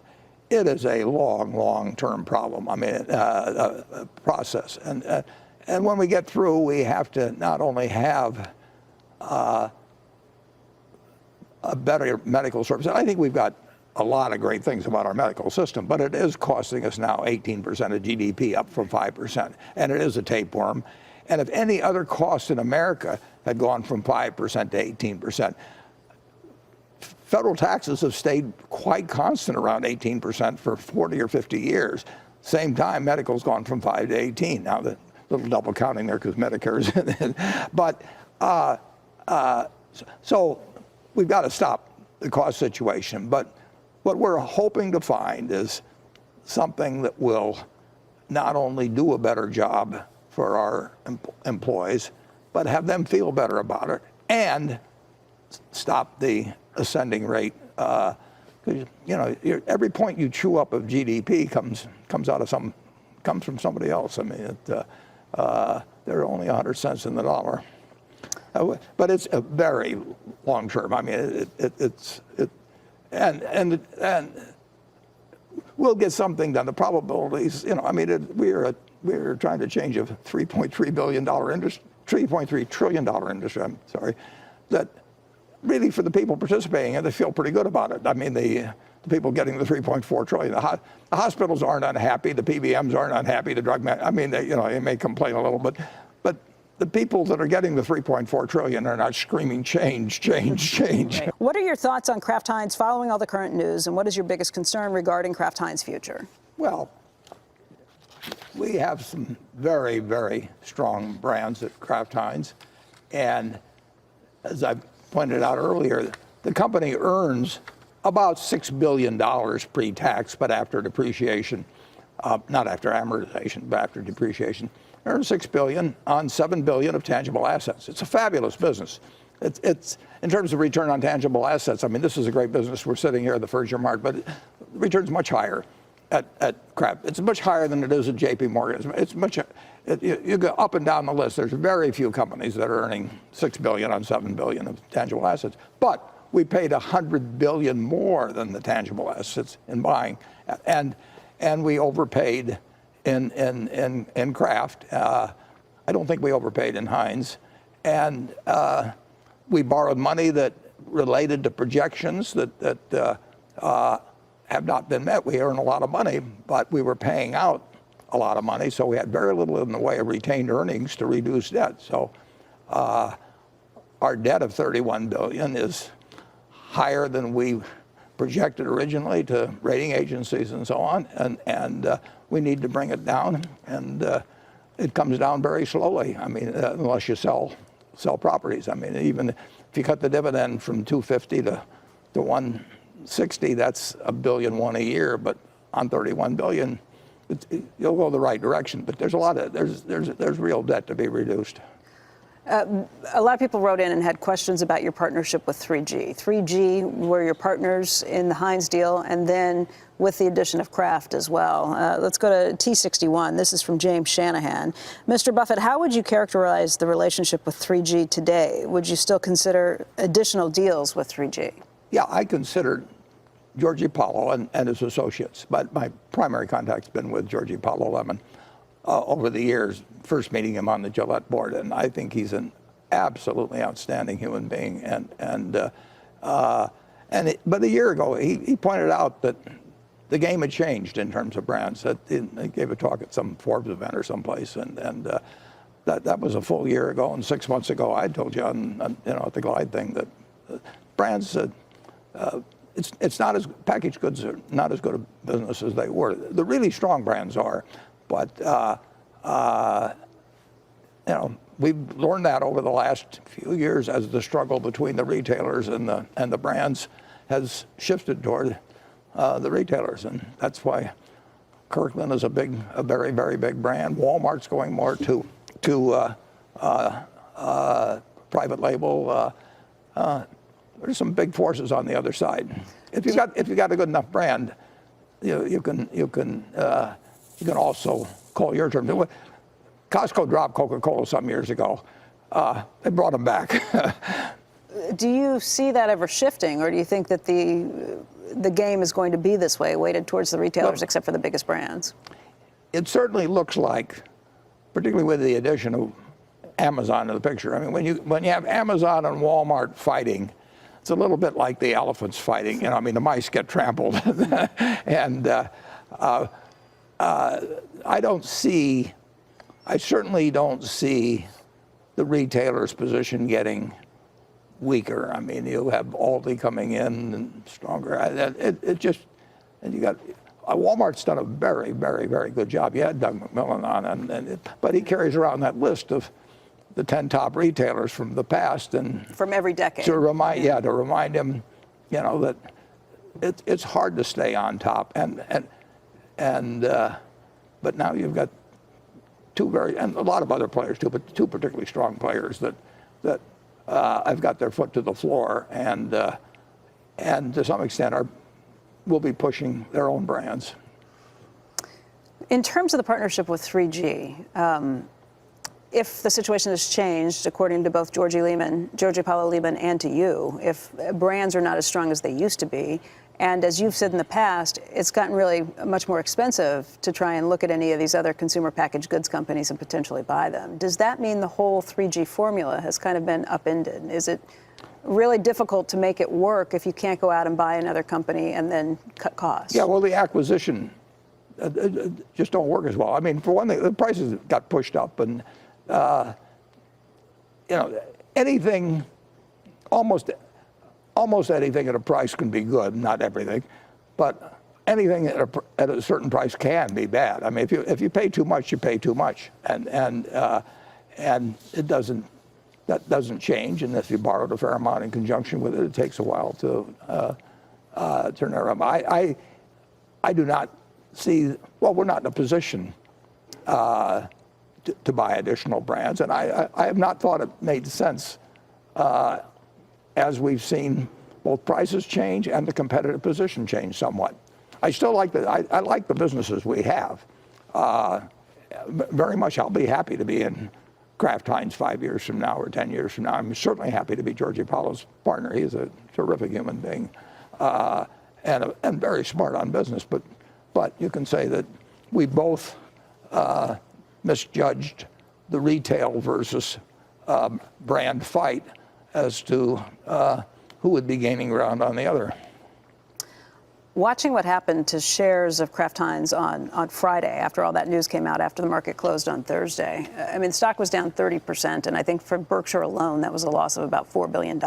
It is a long-term problem. I mean, a process. And when we get through, we have to not only have a better medical service. I think we've got a lot of great things about our medical system, but it is costing us now 18% of GDP, up from 5%. And it is a tapeworm. And if any other costs in America had gone from 5% to 18%, federal taxes have stayed quite constant around 18% for 40 or 50 years. Same time, medical's gone from 5 to 18. Now, the little double counting there because Medicare's in it. But so we've got to stop the cost situation. But what we're hoping to find is something that will not only do a better job for our employees, but have them feel better about it and stop the ascending rate. You know, every point you chew up of GDP comes from somebody else. I mean, there are only 100 cents in the dollar, but it's a very long term. I mean, and we'll get something done. The probabilities, you know, I mean, we're trying to change a $3.3 billion industry, $3.3 trillion industry. I'm sorry, that really for the people participating in it, they feel pretty good about it. I mean, the people getting the 3.4 trillion. The hospitals aren't unhappy. The PBMs aren't unhappy. The drug I mean, they may complain a little bit, but the people that are getting the 3.4 trillion are not screaming change, change, change. Right. What are your thoughts on Kraft Heinz following all the current news, and what is your biggest concern regarding Kraft Heinz' future? Well, we have some very, very strong brands at Kraft Heinz, and as I pointed out earlier, the company earns about $6 billion pre-tax, but after depreciation, not after amortization, but after depreciation, earns $6 billion on $7 billion of tangible assets. It's a fabulous business. It's in terms of return on tangible assets. I mean, this is a great business. We're sitting here at the Furniture Mart, but the return's much higher at Kraft. It's much higher than it is at J.P. Morgan. It's much. You go up and down the list. There's very few companies that are earning $6 billion on $7 billion of tangible assets. But we paid $100 billion more than the tangible assets in buying, and we overpaid in Kraft. I don't think we overpaid in Heinz, and we borrowed money that related to projections that have not been met. We earn a lot of money, but we were paying out a lot of money, so we had very little in the way of retained earnings to reduce debt. So our debt of $31 billion is higher than we projected originally to rating agencies and so on, and we need to bring it down, and it comes down very slowly. I mean, unless you sell properties. I mean, even if you cut the dividend from $250 to $160, that's $1.1 billion a year. But on $31 billion, you'll go the right direction. But there's a lot of there's real debt to be reduced. A lot of people wrote in and had questions about your partnership with 3G. 3G were your partners in the Heinz deal, and then with the addition of Kraft as well. Let's go to T61. This is from James Shanahan. Mr. Buffett, how would you characterize the relationship with 3G today? Would you still consider additional deals with 3G? Yeah, I considered Georgie Paulo and his associates, but my primary contact's been with Georgie Paulo Lemon over the years, first meeting him on the Gillette board, and I think he's an absolutely outstanding human being. But a year ago, he pointed out that the game had changed in terms of brands. He gave a talk at some Forbes event or someplace, and that was a full year ago. And 6 months ago, I told you at the Glide thing that brands, it's not as packaged goods are not as good a business as they were. The really strong brands are, but we've learned that over the last few years as the struggle between the retailers and the brands has shifted toward the retailers, and that's why Kirkland is a very, very big brand. Walmart's going more to private label. There's some big forces on the other side. If you got a good enough brand, you can also call your term. Costco dropped Coca-Cola some years ago. They brought them back. Do you see that ever shifting, or do you think that the game is going to be this way, weighted towards the retailers, Well, except for the biggest brands? It certainly looks like, particularly with the addition of Amazon to the picture. I mean, when you have Amazon and Walmart fighting, it's a little bit like the elephants fighting. I mean, the mice get trampled, and I certainly don't see the retailer's position getting weaker. I mean, you have Aldi coming in and stronger. And you got Walmart's done a very, very, very good job. You had Doug McMillon on, but he carries around that list of the 10 top retailers from the past, and From every decade. to remind him, that it's hard to stay on top, but now you've got and a lot of other players too, but two particularly strong players that have got their foot to the floor, and to some extent will be pushing their own brands. In terms of the partnership with 3G, if the situation has changed, according to both Georgie Paulo Lehman, and to you, if brands are not as strong as they used to be, and as you've said in the past, it's gotten really much more expensive to try and look at any of these other consumer packaged goods companies and potentially buy them. Does that mean the whole 3G formula has kind of been upended? Is it really difficult to make it work if you can't go out and buy another company and then cut costs? Yeah, well, the acquisition just don't work as well. I mean, for one thing, the prices got pushed up, and anything, almost anything at a price can be good, not everything, but anything at a certain price can be bad. I mean, if you pay too much, you pay too much, and that doesn't change. And if you borrowed a fair amount in conjunction with it, it takes a while to turn it around. I do not see. Well, we're not in a position to buy additional brands, and I have not thought it made sense. As we've seen both prices change and the competitive position change somewhat. I still like I like the businesses we have. Very much, I'll be happy to be in Kraft Heinz 5 years from now or 10 years from now. I'm certainly happy to be Georgie Paulo's partner. He's a terrific human being and very smart on business. But you can say that we both misjudged the retail versus brand fight as to who would be gaining ground on the other. Watching what happened to shares of Kraft Heinz on Friday after all that news came out after the market closed on Thursday, I mean, the stock was down 30%, and I think for Berkshire alone, that was a loss of about $4 billion,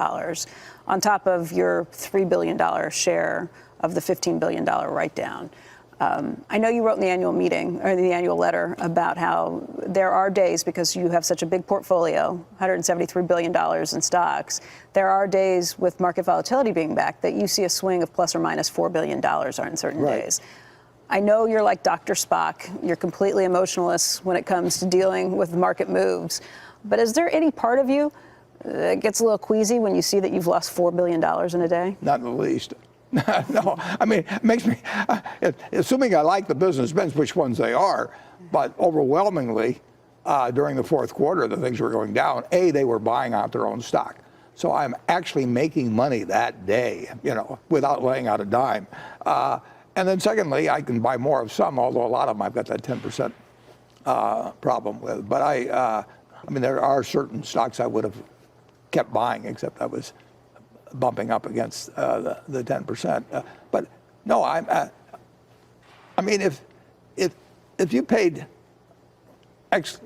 on top of your $3 billion share of the $15 billion write-down. I know you wrote in the annual meeting, or the annual letter, about how there are days, because you have such a big portfolio, $173 billion in stocks, there are days with market volatility being back that you see a swing of plus or minus $4 billion on certain days. I know you're like Dr. Spock. You're completely emotionless when it comes to dealing with market moves. But is there any part of you that gets a little queasy when you see that you've lost $4 billion in a day? Not in the least. No, I mean, it makes me, assuming I like the business, depends which ones they are, but overwhelmingly during the fourth quarter, the things were going down. They were buying out their own stock. So I'm actually making money that day, without laying out a dime. And then secondly, I can buy more of some, although a lot of them I've got that 10% problem with. But I mean, there are certain stocks I would have kept buying, except I was bumping up against the 10%. But no, I mean, if you paid X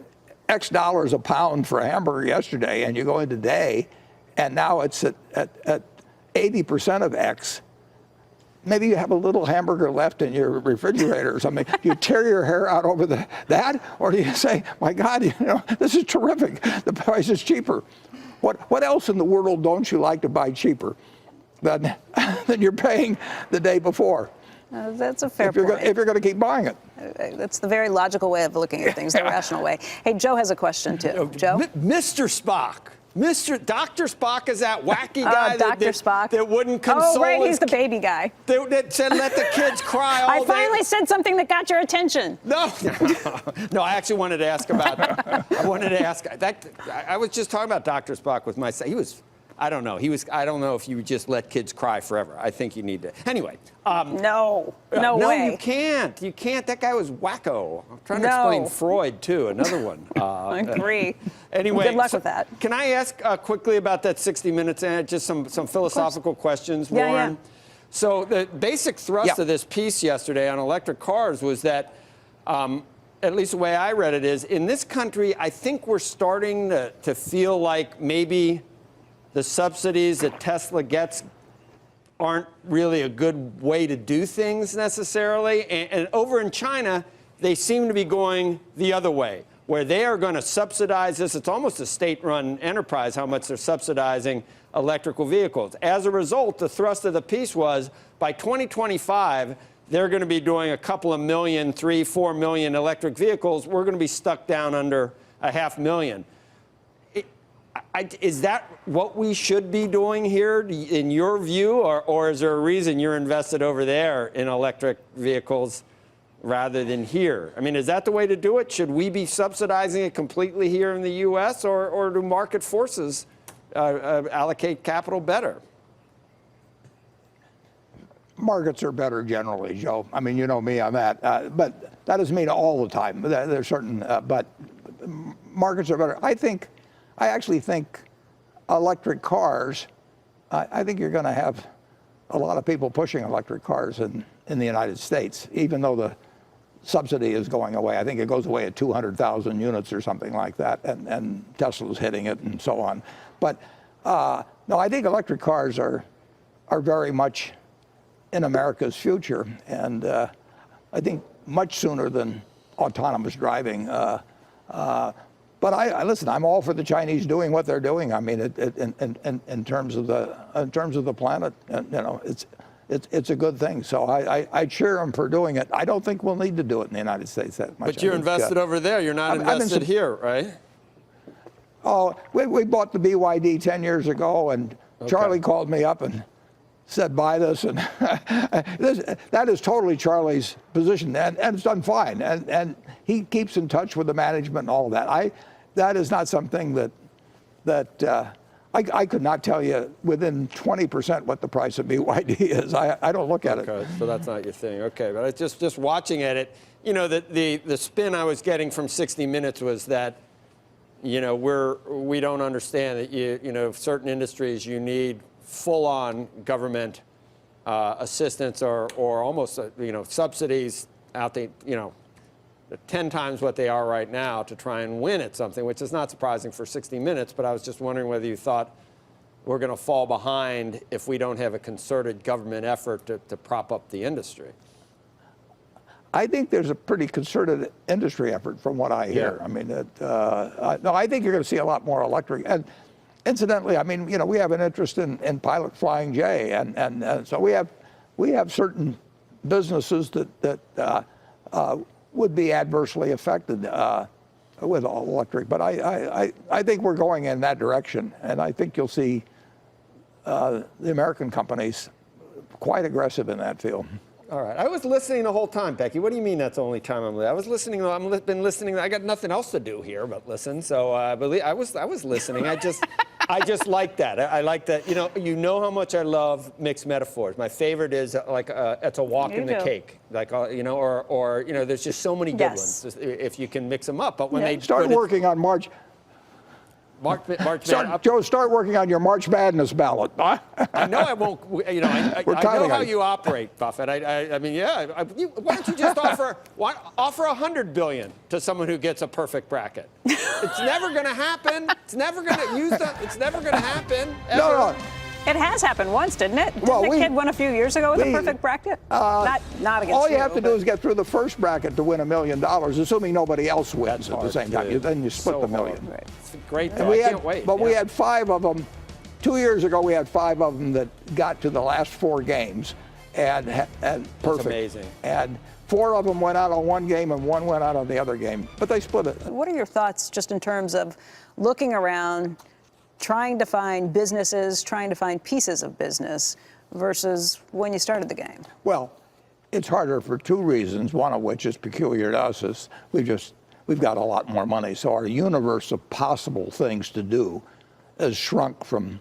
dollars a pound for a hamburger yesterday, and you go in today, and now it's at 80% of X, maybe you have a little hamburger left in your refrigerator or something. Do you tear your hair out over that? Or do you say, my God, this is terrific. The price is cheaper. What else in the world don't you like to buy cheaper than you're paying the day before? That's a fair point. If you're going to keep buying it. That's the very logical way of looking at things, the rational way. Hey, Joe has a question, too. Joe? Mr. Spock. Dr. Spock is that wacky guy Spock. that wouldn't console. Oh, right, he's the baby guy. That said, let the kids cry all I day. finally said something that got your attention. No, I actually wanted to ask about. I was just talking about Dr. Spock with my son. He was. I don't know. I don't know if you just let kids cry forever. I think you need to. Anyway. No way. No, you can't. You can't. That guy was wacko. I'm trying to explain Freud, too, another one. I agree. Anyway. Good luck with that. Can I ask quickly about that 60 Minutes and just some philosophical questions, Warren? Yeah. So the basic thrust of this piece yesterday on electric cars was that, at least the way I read it is, in this country, I think we're starting to feel like maybe the subsidies that Tesla gets aren't really a good way to do things necessarily. And over in China, they seem to be going the other way, where they are going to subsidize this. It's almost a state-run enterprise how much they're subsidizing electrical vehicles. As a result, the thrust of the piece was by 2025, they're going to be doing a couple of million, 3-4 million electric vehicles. We're going to be stuck down under 500,000. Is that what we should be doing here, in your view, or is there a reason you're invested over there in electric vehicles rather than here? I mean, is that the way to do it? Should we be subsidizing it completely here in the U.S., or do market forces allocate capital better? Markets are better generally, Joe. I mean, you know me on that. But that doesn't mean all the time. There's certain, but markets are better. I actually think electric cars, I think you're going to have a lot of people pushing electric cars in the United States, even though the subsidy is going away. I think it goes away at 200,000 units or something like that, and Tesla's hitting it and so on. But no, I think electric cars are very much in America's future, and I think much sooner than autonomous driving. But listen. I'm all for the Chinese doing what they're doing. I mean, in terms of the planet, it's a good thing. So I cheer them for doing it. I don't think we'll need to do it in the United States that much. But you're invested over there. You're not invested here, right? Oh, we bought the BYD 10 years ago, and Charlie called me up and said, buy this, and that is totally Charlie's position, and it's done fine, and he keeps in touch with the management and all of that. That is not something that I could not tell you within 20% what the price of BYD is. I don't look at it. Okay, so that's not your thing. Okay, but just watching at it, the spin I was getting from 60 Minutes was that, we don't understand that certain industries you need full-on government assistance or almost subsidies out there, 10 times what they are right now to try and win at something, which is not surprising for 60 Minutes. But I was just wondering whether you thought we're going to fall behind if we don't have a concerted government effort to prop up the industry. I think there's a pretty concerted industry effort from what I hear. Yeah. I mean, no, I think you're going to see a lot more electric. And incidentally, I mean, we have an interest in Pilot Flying J, and so we have certain businesses that would be adversely affected with all electric. But I think we're going in that direction, and I think you'll see the American companies quite aggressive in that field. All right. I was listening the whole time, Becky. What do you mean that's the only time I'm listening? I was listening. I've been listening. I got nothing else to do here but listen. So I was listening. I just like that. I like that. You know how much I love mixed metaphors. My favorite is it's a walk in the cake. Or there's just so many good ones if you can mix them up. But when they start working on March. March Joe, start working on your March Madness ballot. I know I won't. You know, I know how you operate, Buffett. I mean, yeah. Why don't you just offer $100 billion to someone who gets a perfect bracket? It's never going to happen. It's never going to It's never going to happen. Ever. No. It has happened once, didn't it? Well, Didn't the kid win a few years ago with a perfect bracket? Not against all you have to do is get through the first bracket to win $1 million, assuming nobody else wins at the same time. Then you split the million. Right. It's great. Though. I can't wait. But we had 5 of them. 2 years ago, we had 5 of them that got to the last 4 games and perfect. That's amazing. And 4 of them went out on one game and 1 went out on the other game. But they split it. What are your thoughts just in terms of looking around, trying to find businesses, trying to find pieces of business versus when you started the game? Well, it's harder for 2 reasons, one of which is peculiar to us, is we've got a lot more money. So our universe of possible things to do has shrunk from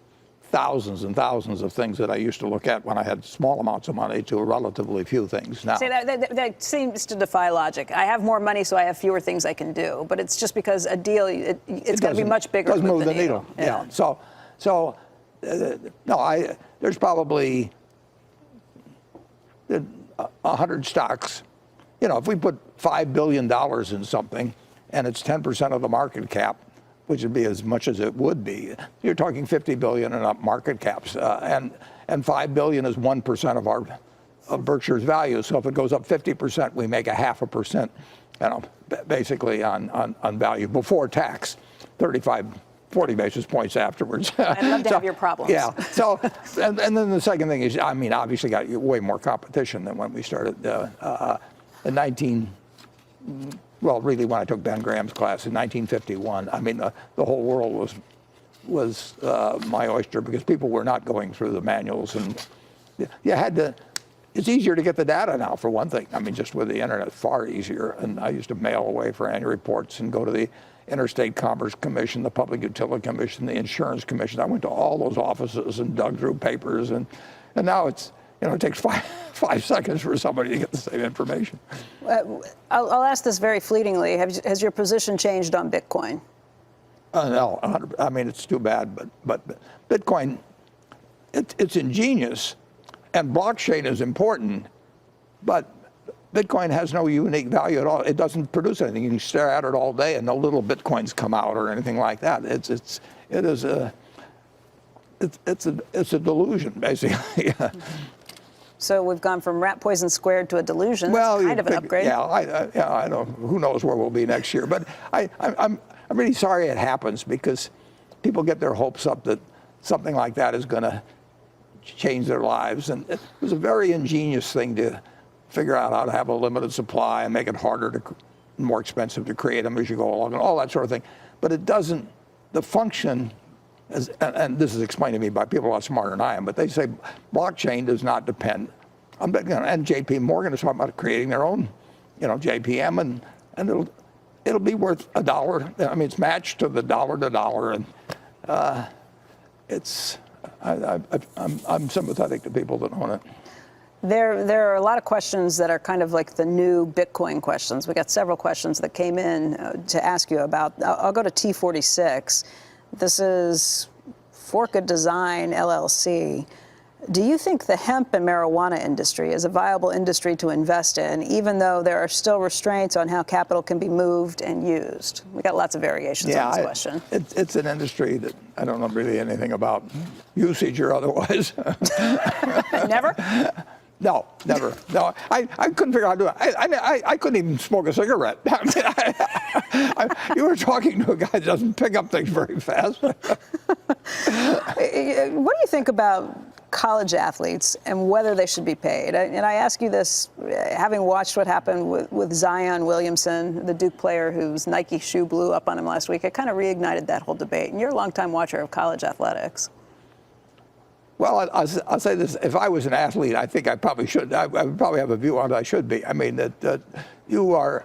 thousands and thousands of things that I used to look at when I had small amounts of money to relatively few things now. See, that seems to defy logic. I have more money, so I have fewer things I can do. But it's just because a deal, it's got to be much bigger. Doesn't move the needle. Yeah. So there's probably 100 stocks. You know, if we put $5 billion in something and it's 10% of the market cap, which would be as much as it would be, you're talking 50 billion in up market caps, and 5 billion is 1% of Berkshire's value. So if it goes up 50%, we make 0.5%, you know, basically on value before tax, 40 basis points afterwards. I'd love to have your problems. Yeah. So, and then the second thing is, I mean, obviously got way more competition than when we started in really when I took Ben Graham's class in 1951. I mean, the whole world was my oyster because people were not going through the manuals, and you had to. It's easier to get the data now, for one thing. I mean, just with the internet, far easier. And I used to mail away for annual reports and go to the Interstate Commerce Commission, the Public Utility Commission, the Insurance Commission. I went to all those offices and dug through papers, and now it's, you know, it takes five seconds for somebody to get the same information. I'll ask this very fleetingly. Has your position changed on Bitcoin? No, I mean, it's too bad, but Bitcoin, it's ingenious, and blockchain is important, but Bitcoin has no unique value at all. It doesn't produce anything. You can stare at it all day, and no little Bitcoins come out or anything like that. It's a delusion, basically. So we've gone from rat poison squared to a delusion. Well, kind of an upgrade. Yeah, I don't. Who knows where we'll be next year? But I'm really sorry it happens, because people get their hopes up that something like that is going to change their lives, and it was a very ingenious thing to figure out how to have a limited supply and make it harder more expensive to create them as you go along, and all that sort of thing. But it doesn't. The function. And this is explained to me by people a lot smarter than I am, but they say blockchain does not depend on, you know, and JP Morgan is talking about creating their own, you know, JPM, and it'll be worth $1. I mean, it's matched to the dollar to dollar, and I'm sympathetic to people that own it. There are a lot of questions that are kind of like the new Bitcoin questions. We got several questions that came in to ask you about. I'll go to T46. This is Forca Design, LLC. Do you think the hemp and marijuana industry is a viable industry to invest in, even though there are still restraints on how capital can be moved and used? We got lots of variations on this question. It's an industry that I don't know really anything about, usage or otherwise. Never? No, never. No, I couldn't figure out how to do it. I couldn't even smoke a cigarette. You were talking to a guy that doesn't pick up things very fast. What do you think about college athletes and whether they should be paid? And I ask you this, having watched what happened with Zion Williamson, the Duke player whose Nike shoe blew up on him last week. It kind of reignited that whole debate. And you're a longtime watcher of college athletics. Well, I'll say this. If I was an athlete, I think I probably should. I would probably have a view on it. I should be. I mean, that you are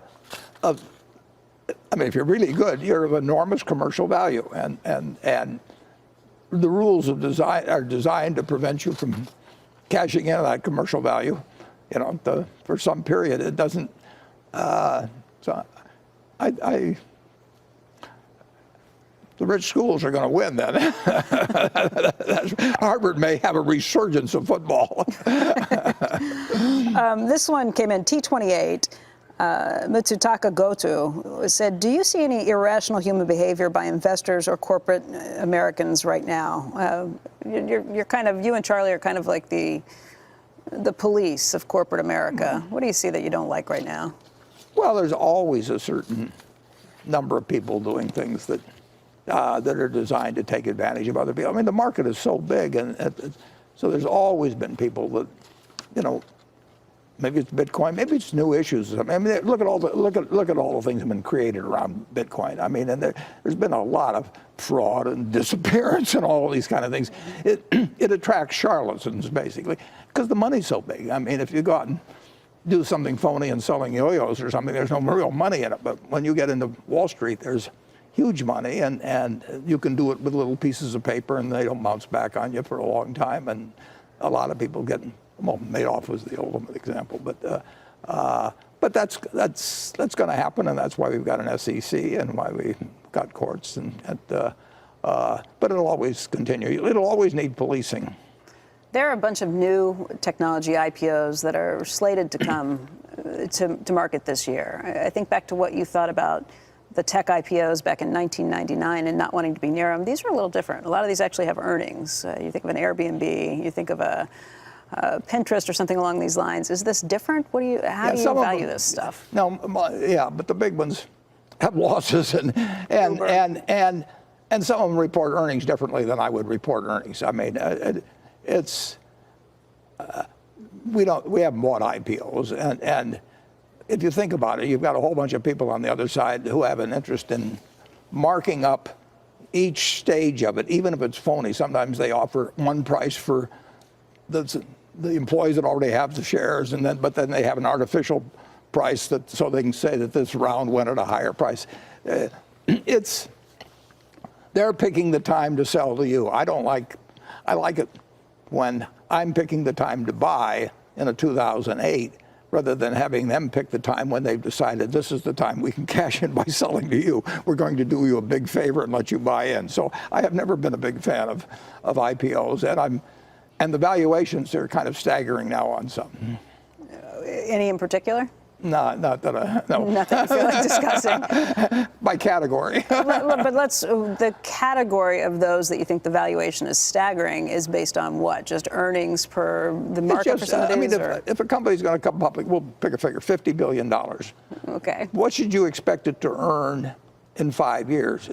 I mean, if you're really good, you're of enormous commercial value. And the rules of design are designed to prevent you from cashing in on that commercial value, you know, for some period. It doesn't. So the the rich schools are going to win then. Harvard may have a resurgence of football. This one came in T28. Mitsutaka Goto said, do you see any irrational human behavior by investors or corporate Americans right now? You're kind of, you and Charlie are kind of like the police of corporate America. What do you see that you don't like right now? Well, there's always a certain number of people doing things that are designed to take advantage of other people. I mean, the market is so big, and so there's always been people that, you know, maybe it's Bitcoin, maybe it's new issues. I mean, look at all the things that have been created around Bitcoin. I mean, and there's been a lot of fraud and disappearance and all these kind of things. It attracts charlatans basically because the money's so big. I mean, if you go out and do something phony and selling yo-yos or something, there's no real money in it. But when you get into Wall Street, there's huge money, and you can do it with little pieces of paper, and they don't bounce back on you for a long time. And a lot of people get, well, Madoff was the ultimate example, but that's going to happen, and that's why we've got an SEC and why we've got courts, but it'll always continue. It'll always need policing. There are a bunch of new technology IPOs that are slated to come to market this year. I think back to what you thought about the tech IPOs back in 1999 and not wanting to be near them. These are a little different. A lot of these actually have earnings. You think of an Airbnb, you think of a Pinterest or something along these lines. Is this different? How do you value this stuff? No, yeah, but the big ones have losses, and some of them report earnings differently than I would report earnings. I mean, we haven't bought IPOs, and if you think about it, you've got a whole bunch of people on the other side who have an interest in marking up each stage of it, even if it's phony. Sometimes they offer one price for the employees that already have the shares, but then they have an artificial price so they can say that this round went at a higher price. They're picking the time to sell to you. I like it when I'm picking the time to buy in a 2008 rather than having them pick the time when they've decided this is the time we can cash in by selling to you. We're going to do you a big favor and let you buy in. So I have never been a big fan of IPOs, and the valuations are kind of staggering now on some. Any in particular? No, not that no. Nothing you feel like discussing. By category. But the category of those that you think the valuation is staggering is based on what? Just earnings per the market for some of these? I mean, if a company's going to come public, we'll pick a figure, $50 billion. Okay. What should you expect it to earn in 5 years?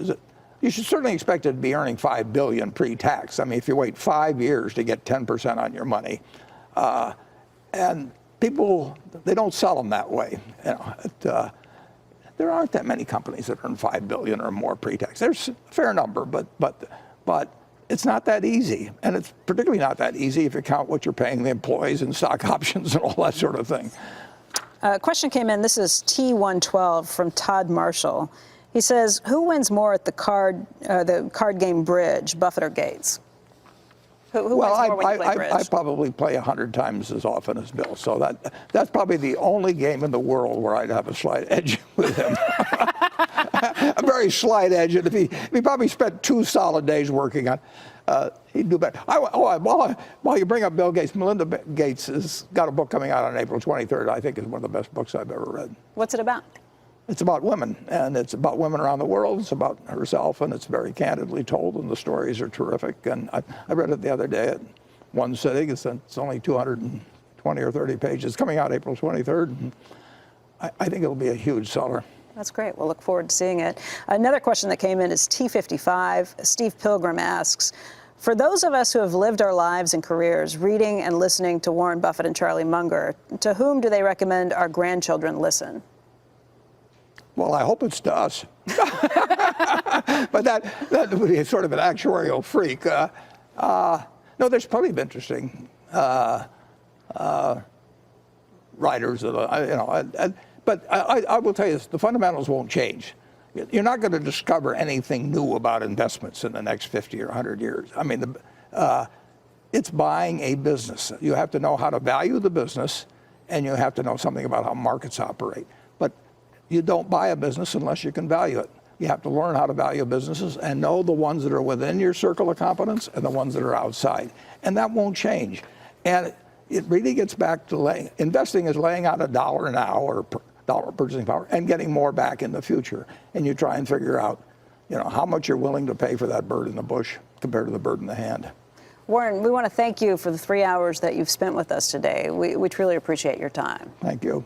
You should certainly expect it to be earning $5 billion pre-tax. I mean, if you wait 5 years to get 10% on your money, and people, they don't sell them that way. You know, there aren't that many companies that earn $5 billion or more pre-tax. There's a fair number, but it's not that easy, and it's particularly not that easy if you count what you're paying the employees and stock options and all that sort of thing. A question came in. This is T112 from Todd Marshall. He says, "Who wins more at the card game bridge, Buffett or Gates?" Who wins more when you play bridge? I probably play 100 times as often as Bill, so that's probably the only game in the world where I'd have a slight edge with him. A very slight edge, and if he probably spent 2 solid days working on, he'd do better. While you bring up Bill Gates, Melinda Gates has got a book coming out on April 23rd. I think is one of the best books I've ever read. What's it about? It's about women, and it's about women around the world. It's about herself, and it's very candidly told, and the stories are terrific. And I read it the other day at one sitting. It's only 220 or 30 pages. Coming out April 23rd. And I think it'll be a huge seller. That's great. We'll look forward to seeing it. Another question that came in is T55. Steve Pilgrim asks, for those of us who have lived our lives and careers reading and listening to Warren Buffett and Charlie Munger, to whom do they recommend our grandchildren listen? Well, I hope it's to us. But that would be sort of an actuarial freak. No, there's plenty of interesting writers. But I will tell you this, the fundamentals won't change. You're not going to discover anything new about investments in the next 50 or 100 years. I mean, it's buying a business. You have to know how to value the business, and you have to know something about how markets operate. But you don't buy a business unless you can value it. You have to learn how to value businesses and know the ones that are within your circle of competence and the ones that are outside. And that won't change. And it really gets back to investing is laying out $1 now or dollar purchasing power and getting more back in the future. And you try and figure out, how much you're willing to pay for that bird in the bush compared to the bird in the hand. Warren, we want to thank you for the 3 hours that you've spent with us today. We truly appreciate your time. Thank you.